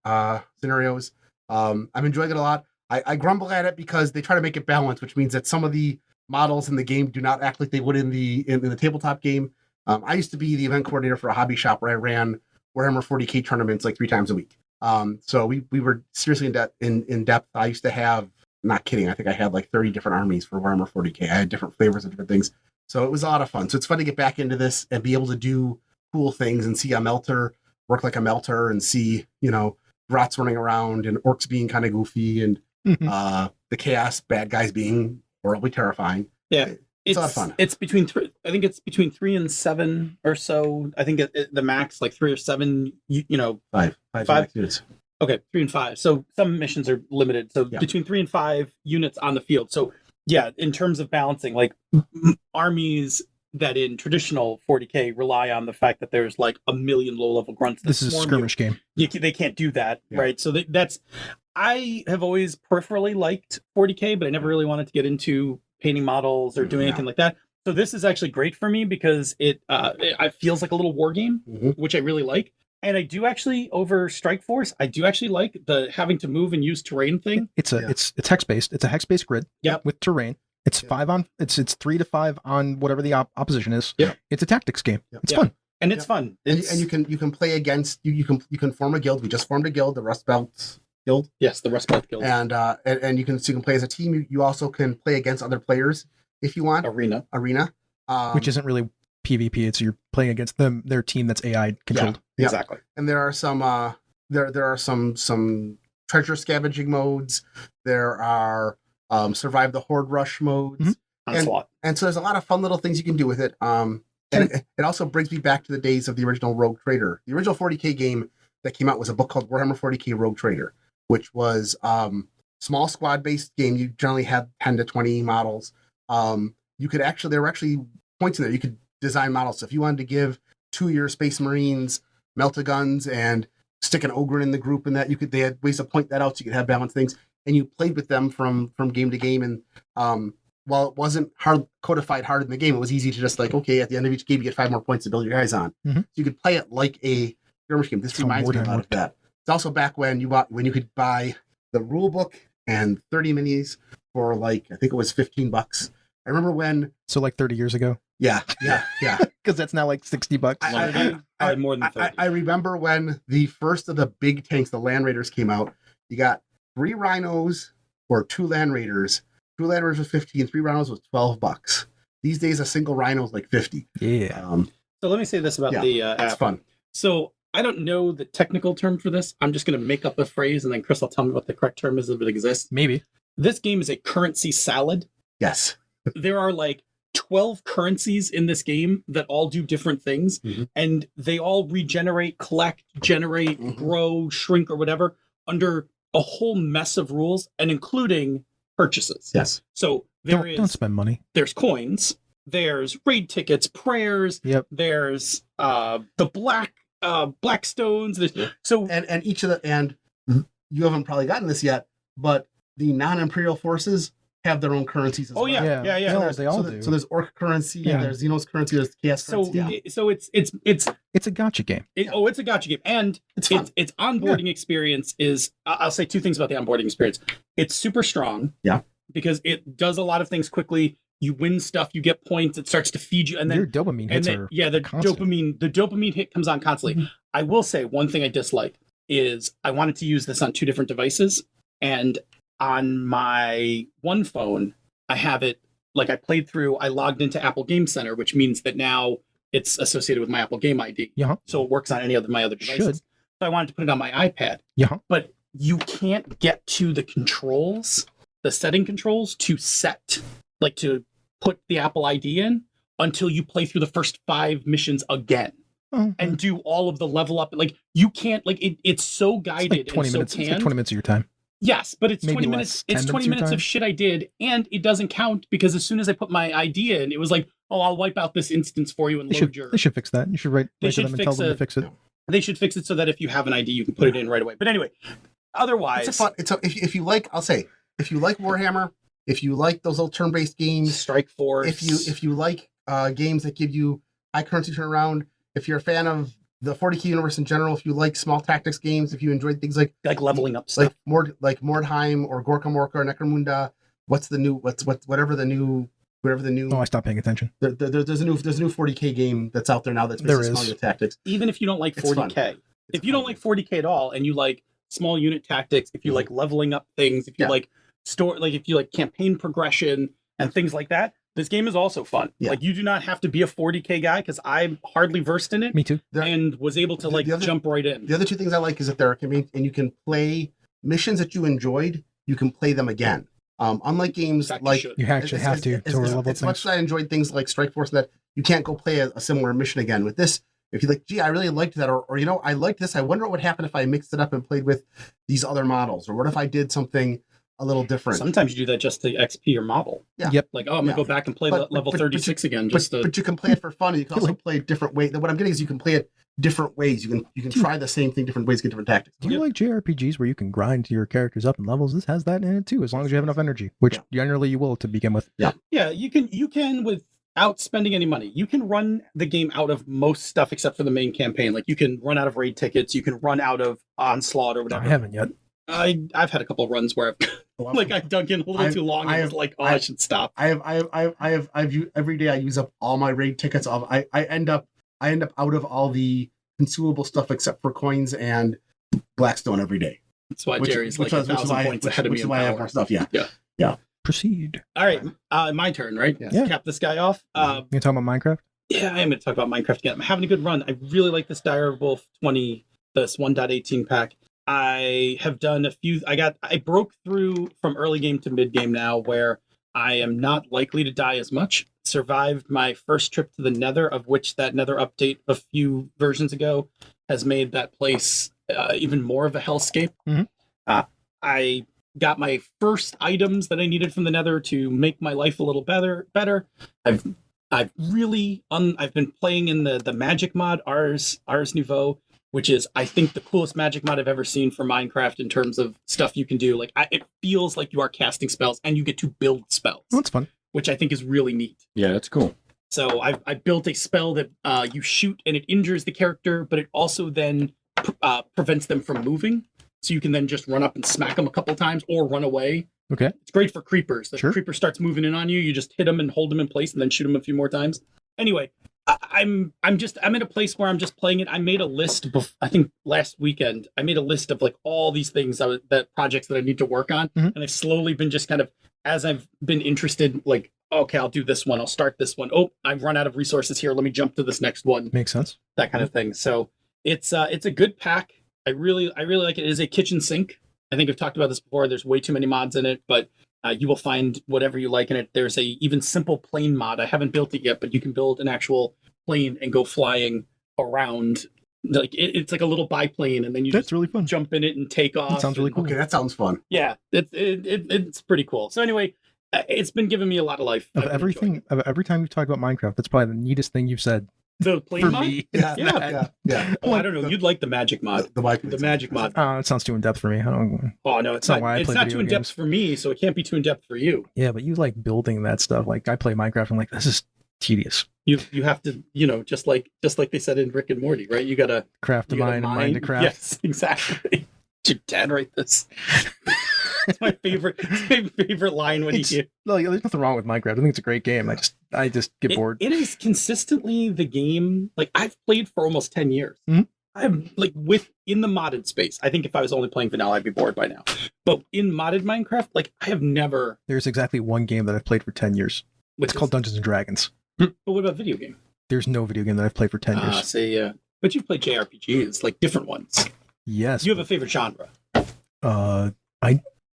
scenarios. I'm enjoying it a lot. I grumble at it because they try to make it balanced, which means that some of the models in the game do not act like they would in the tabletop game. I used to be the event coordinator for a hobby shop where I ran Warhammer 40k tournaments like 3 times a week. So we were seriously in depth. I used to have, not kidding, I think I had like 30 different armies for Warhammer 40k. I had different flavors of different things. So it was a lot of fun. So it's fun to get back into this and be able to do cool things and see a melter work like a melter and see, Grots running around and orcs being kind of goofy and the chaos bad guys being horribly terrifying. Yeah. It's a lot of fun. It's between I think it's between 3 and 7 or so. I think the max like 3 or 7. Five Five. units. Okay, 3 and 5. So some missions are limited. So between 3 and 5 units on the field. So yeah, in terms of balancing, like armies that in traditional 40k rely on the fact that there's like a million low-level grunts. This is a skirmish game. They can't do that, right? So that's. I have always peripherally liked 40k, but I never really wanted to get into painting models or doing anything like that. So this is actually great for me because it feels like a little war game, which I really like. And I do actually, over Strike Force, I do actually like the having to move and use terrain thing. It's hex based. It's a hex based grid. Yep. With terrain. It's 3 to 5 on whatever the opposition is. Yep. It's a tactics game. Yep. It's fun. And it's fun. And you can play against you can form a guild. We just formed a guild, the Rust Belt Guild. Yes, the Rust Belt Guild. And you can play as a team. You also can play against other players if you want. Arena. Which isn't really PvP. It's you're playing against their team that's AI controlled. Yeah. Exactly. And there are some there are some treasure scavenging modes. There are survive the horde rush modes. Onslaught. And so there's a lot of fun little things you can do with it. And it also brings me back to the days of the original Rogue Trader. The original 40K game that came out was a book called Warhammer 40K Rogue Trader, which was small squad based game. You generally had 10 to 20 models. There were actually points in there. You could design models. So if you wanted to give 2 of your Space Marines melt-a-guns and stick an ogre in the group, and that they had ways to point that out so you could have balanced things. And you played with them from game to game. And while it wasn't codified hard in the game, it was easy to just like, okay, at the end of each game, you get 5 more points to build your guys on. So you could play it like a skirmish game. This reminds me a lot of that. It's also back when you could buy the rule book and 30 minis for like, I think it was $15. I remember when. So like 30 years ago. Yeah. Because that's now like $60. I more than 30. I remember when the first of the big tanks, the Land Raiders, came out. You got 3 rhinos or 2 Land Raiders. 2 Land Raiders was 15, 3 rhinos was $12. These days, a single rhino is like 50. Yeah. So let me say this about the app. It's fun. So I don't know the technical term for this. I'm just going to make up a phrase, and then Chris will tell me what the correct term is if it exists. Maybe. This game is a currency salad. Yes. There are like 12 currencies in this game that all do different things, and they all regenerate, collect, generate, grow, shrink, or whatever under a whole mess of rules, and including purchases. Yes. So don't spend money. There's coins. There's raid tickets, prayers. Yep. There's the black stones. So and each of the and you haven't probably gotten this yet, but the non-imperial forces have their own currencies as well. Yeah. They all do. So there's orc currency, there's Xenos currency, there's chaos currency. So it's a gotcha game. It's a gotcha game, and it's fun. Its onboarding experience is. I'll say 2 things about the onboarding experience. It's super strong. Yeah. Because it does a lot of things quickly. You win stuff, you get points, it starts to feed you, and then your dopamine hits are constant. the dopamine hit comes on constantly. I will say one thing I dislike is I wanted to use this on 2 different devices, and on my one phone, I have it like I logged into Apple Game Center, which means that now it's associated with my Apple Game ID. Yeah. So it works on any of my other devices. Should. So I wanted to put it on my iPad. Yeah. But you can't get to the controls, the setting controls to put the Apple ID in until you play through the first 5 missions again. And do all of the level up. Like you can't it's so guided. It's like 20 minutes. It's like 20 minutes of your time. Yes, but it's Maybe 20 minutes. less, It's 20 minutes of shit I did, and it doesn't count because as soon as I put my ID in, it was like, "Oh, I'll wipe out this instance for you and load your." They should fix that. You should write to them and tell them to fix it. They should fix it so that if you have an ID, you can put it in right away. But anyway, otherwise, if you like, I'll say, if you like Warhammer, if you like those little turn-based games, Strike Force, if you like games that give you high currency turnaround, if you're a fan of the 40K universe in general, if you like small tactics games, if you enjoy things like leveling up stuff, like Mordheim or Gorka Morka or Necromunda, whatever the new. Oh, I stopped paying attention. There's a new 40K game that's out there now that's basically small unit tactics. Even if you don't like 40K, if you don't like 40K at all, and you like small unit tactics, if you like leveling up things, if you like if you like campaign progression and things like that. This game is also fun. Yeah. Like you do not have to be a 40K guy because I'm hardly versed in it. Me too. And was able to jump right in. The other 2 things I like is that there can be, and you can play missions that you enjoyed. You can play them again. Unlike games like you actually have to level as much as I enjoyed things like Strike Force, that you can't go play a similar mission again. With this, if you're like, gee, I really liked that, or I liked this. I wonder what would happen if I mixed it up and played with these other models, or what if I did something a little different. Sometimes you do that just to XP your model. Yeah. Yep. Like, I'm gonna go back and play level 36 again. But you can play it for fun. And you can also play different ways. What I'm getting is you can play it different ways. You can try the same thing different ways, get different tactics. Do you like JRPGs where you can grind your characters up in levels? This has that in it too, as long as you have enough energy, which generally you will to begin with. Yeah. Yeah, you can with spending any money. You can run the game out of most stuff except for the main campaign. Like you can run out of raid tickets, you can run out of Onslaught or whatever. I haven't yet. I've had a couple of runs where I've dug in a little too long and was like, I should stop. Every day I use up all my raid tickets. I end up out of all the consumable stuff except for coins and Blackstone every day. That's why Jerry's like 1,000 points ahead of me. Which is why I have more stuff. Yeah. Proceed. All right, my turn, right? Yes. Yeah. Cap this guy off. You talking about Minecraft? Yeah, I am going to talk about Minecraft again. I'm having a good run. I really like this Dire Wolf 20, this 1.18 pack. I have done a few. I broke through from early game to mid game now, where I am not likely to die as much. Survived my first trip to the Nether, of which that Nether update a few versions ago has made that place even more of a hellscape. Mm-hmm. I got my first items that I needed from the Nether to make my life a little better. I've been playing in the magic mod, Ars Nouveau, which is, I think, the coolest magic mod I've ever seen for Minecraft in terms of stuff you can do. Like, it feels like you are casting spells and you get to build spells. Well, that's fun. Which I think is really neat. Yeah, that's cool. So I built a spell that you shoot and it injures the character, but it also then prevents them from moving. So you can then just run up and smack them a couple times or run away. Okay. It's great for creepers. The Sure. creeper starts moving in on you, you just hit them and hold them in place and then shoot them a few more times. Anyway, I'm in a place where I'm just playing it. I made a list, I think last weekend, I made a list of like all these things that projects that I need to work on. Mm-hmm. And I've slowly been just kind of, as I've been interested, like, okay, I'll do this one. I'll start this one. Oh, I've run out of resources here. Let me jump to this next one. Makes sense. That kind of thing. So it's a good pack. I really like it. It is a kitchen sink. I think I've talked about this before. There's way too many mods in it, but you will find whatever you like in it. There's a even simple plane mod. I haven't built it yet, but you can build an actual plane and go flying around. Like it's like a little biplane, and then you That's just really fun. jump in it and take off. That sounds really cool. Okay, that sounds fun. Yeah, it's pretty cool. So anyway, it's been giving me a lot of life. Of I've been everything, enjoying it. every time you've talked about Minecraft, that's probably the neatest thing you've said The plane for mod? me. Yeah. Oh, I don't know. You'd like the magic mod. The magic mod. It sounds too in depth for me. I don't. Oh no, it's not not. why I It's play not video too in depth games. for me, so it can't be too in depth for you. Yeah, but you like building that stuff. Like I play Minecraft. I'm like, this is tedious. You have to, just like they said in Rick and Morty, right? You gotta Craft to you gotta mine and mine to craft. Yes, exactly. Did your dad write this? It's my favorite line when It's- No, there's nothing wrong with Minecraft. I think it's a great game. I just get bored. It is consistently the game. Like I've played for almost 10 years. Mhm. I'm like in the modded space. I think if I was only playing vanilla, I'd be bored by now. But in modded Minecraft, like I have never. There's exactly one game that I've played for 10 years. It's called Dungeons and Dragons. But what about video game? There's no video game that I've played for 10 years. But you've played JRPGs, like different ones. Yes. You have a favorite genre. I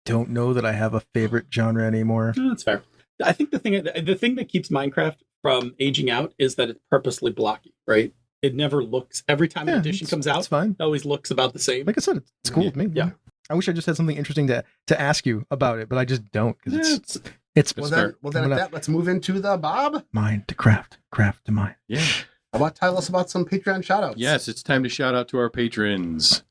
don't know that I have a favorite genre anymore. No, that's fair. I think the thing that keeps Minecraft from aging out is that it's purposely blocky, right? It never looks, every time an edition comes out, It's fine. it always looks about the same. Like I said, it's cool with me. Yeah. I wish I just had something interesting to ask you about it, but I just don't because Yeah, it's Well then, I'm at that, let's move into the Bob. mine to craft to mine. Yeah. How about tell us about some Patreon shoutouts? Yes, it's time to shout out to our patrons.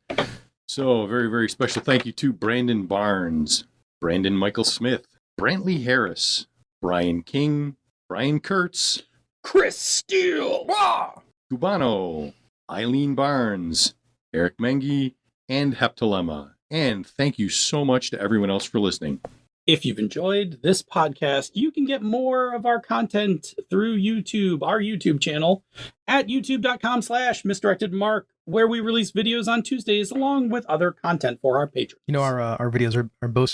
So, a very, very special thank you to Brandon Barnes, Brandon Michael Smith, Brantley Harris, Brian King, Brian Kurtz, Chris Steele. Cubano, Eileen Barnes, Eric Mengi, and Heptalema. And thank you so much to everyone else for listening. If you've enjoyed this podcast, you can get more of our content through YouTube, our YouTube channel at youtube.com/misdirectedmark, where we release videos on Tuesdays along with other content for our patrons. You know, our videos are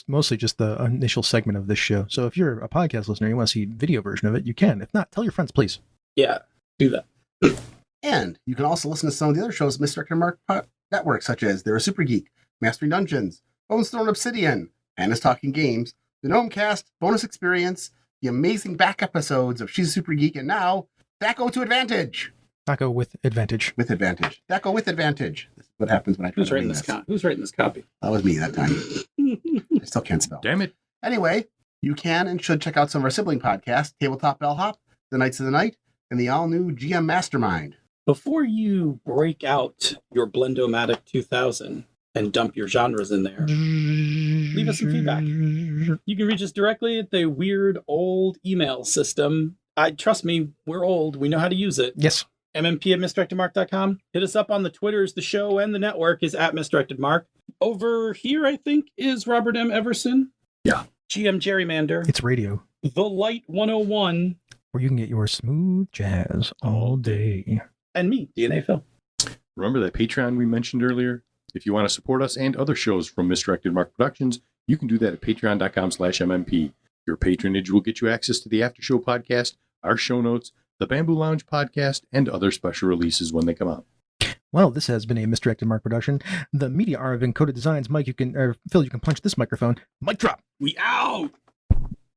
mostly just the initial segment of this show. So if you're a podcast listener, you want to see a video version of it, you can. If not, tell your friends, please. Yeah, do that. And you can also listen to some of the other shows Misdirected Mark Network, such as They're a Super Geek, Mastering Dungeons, Bones Thrown Obsidian, Anna's Talking Games, the Gnomecast, Bonus Experience, the amazing back episodes of She's a Super Geek, and now Thaco to Advantage. Thaco with advantage. With advantage. Thaco with advantage. This is what happens when I try Who's to writing read this? Who's writing this copy? That was me that time. I still can't spell. Damn it. Anyway, you can and should check out some of our sibling podcasts, Tabletop Bellhop, The Knights of the Night, and the all-new GM Mastermind. Before you break out your Blendomatic 2000 and dump your genres in there, leave us some feedback. You can reach us directly at the weird old email system Trust me, we're old. We know how to use it. Yes. MMP at misdirectedmark.com. Hit us up on the Twitters. The show and the network is at misdirectedmark. Over here, I think, is Robert M. Everson. Yeah. GM Gerrymander. It's radio. The Light 101. Where you can get your smooth jazz all day. And me, DNA Phil. Remember that Patreon we mentioned earlier? If you want to support us and other shows from Misdirected Mark Productions, you can do that at patreon.com/MMP. Your patronage will get you access to the After Show podcast, our show notes, the Bamboo Lounge podcast, and other special releases when they come out. Well, this has been a Misdirected Mark production. The media are of Encoded Designs. Mike, Phil, you can punch this microphone. Mic drop. We out.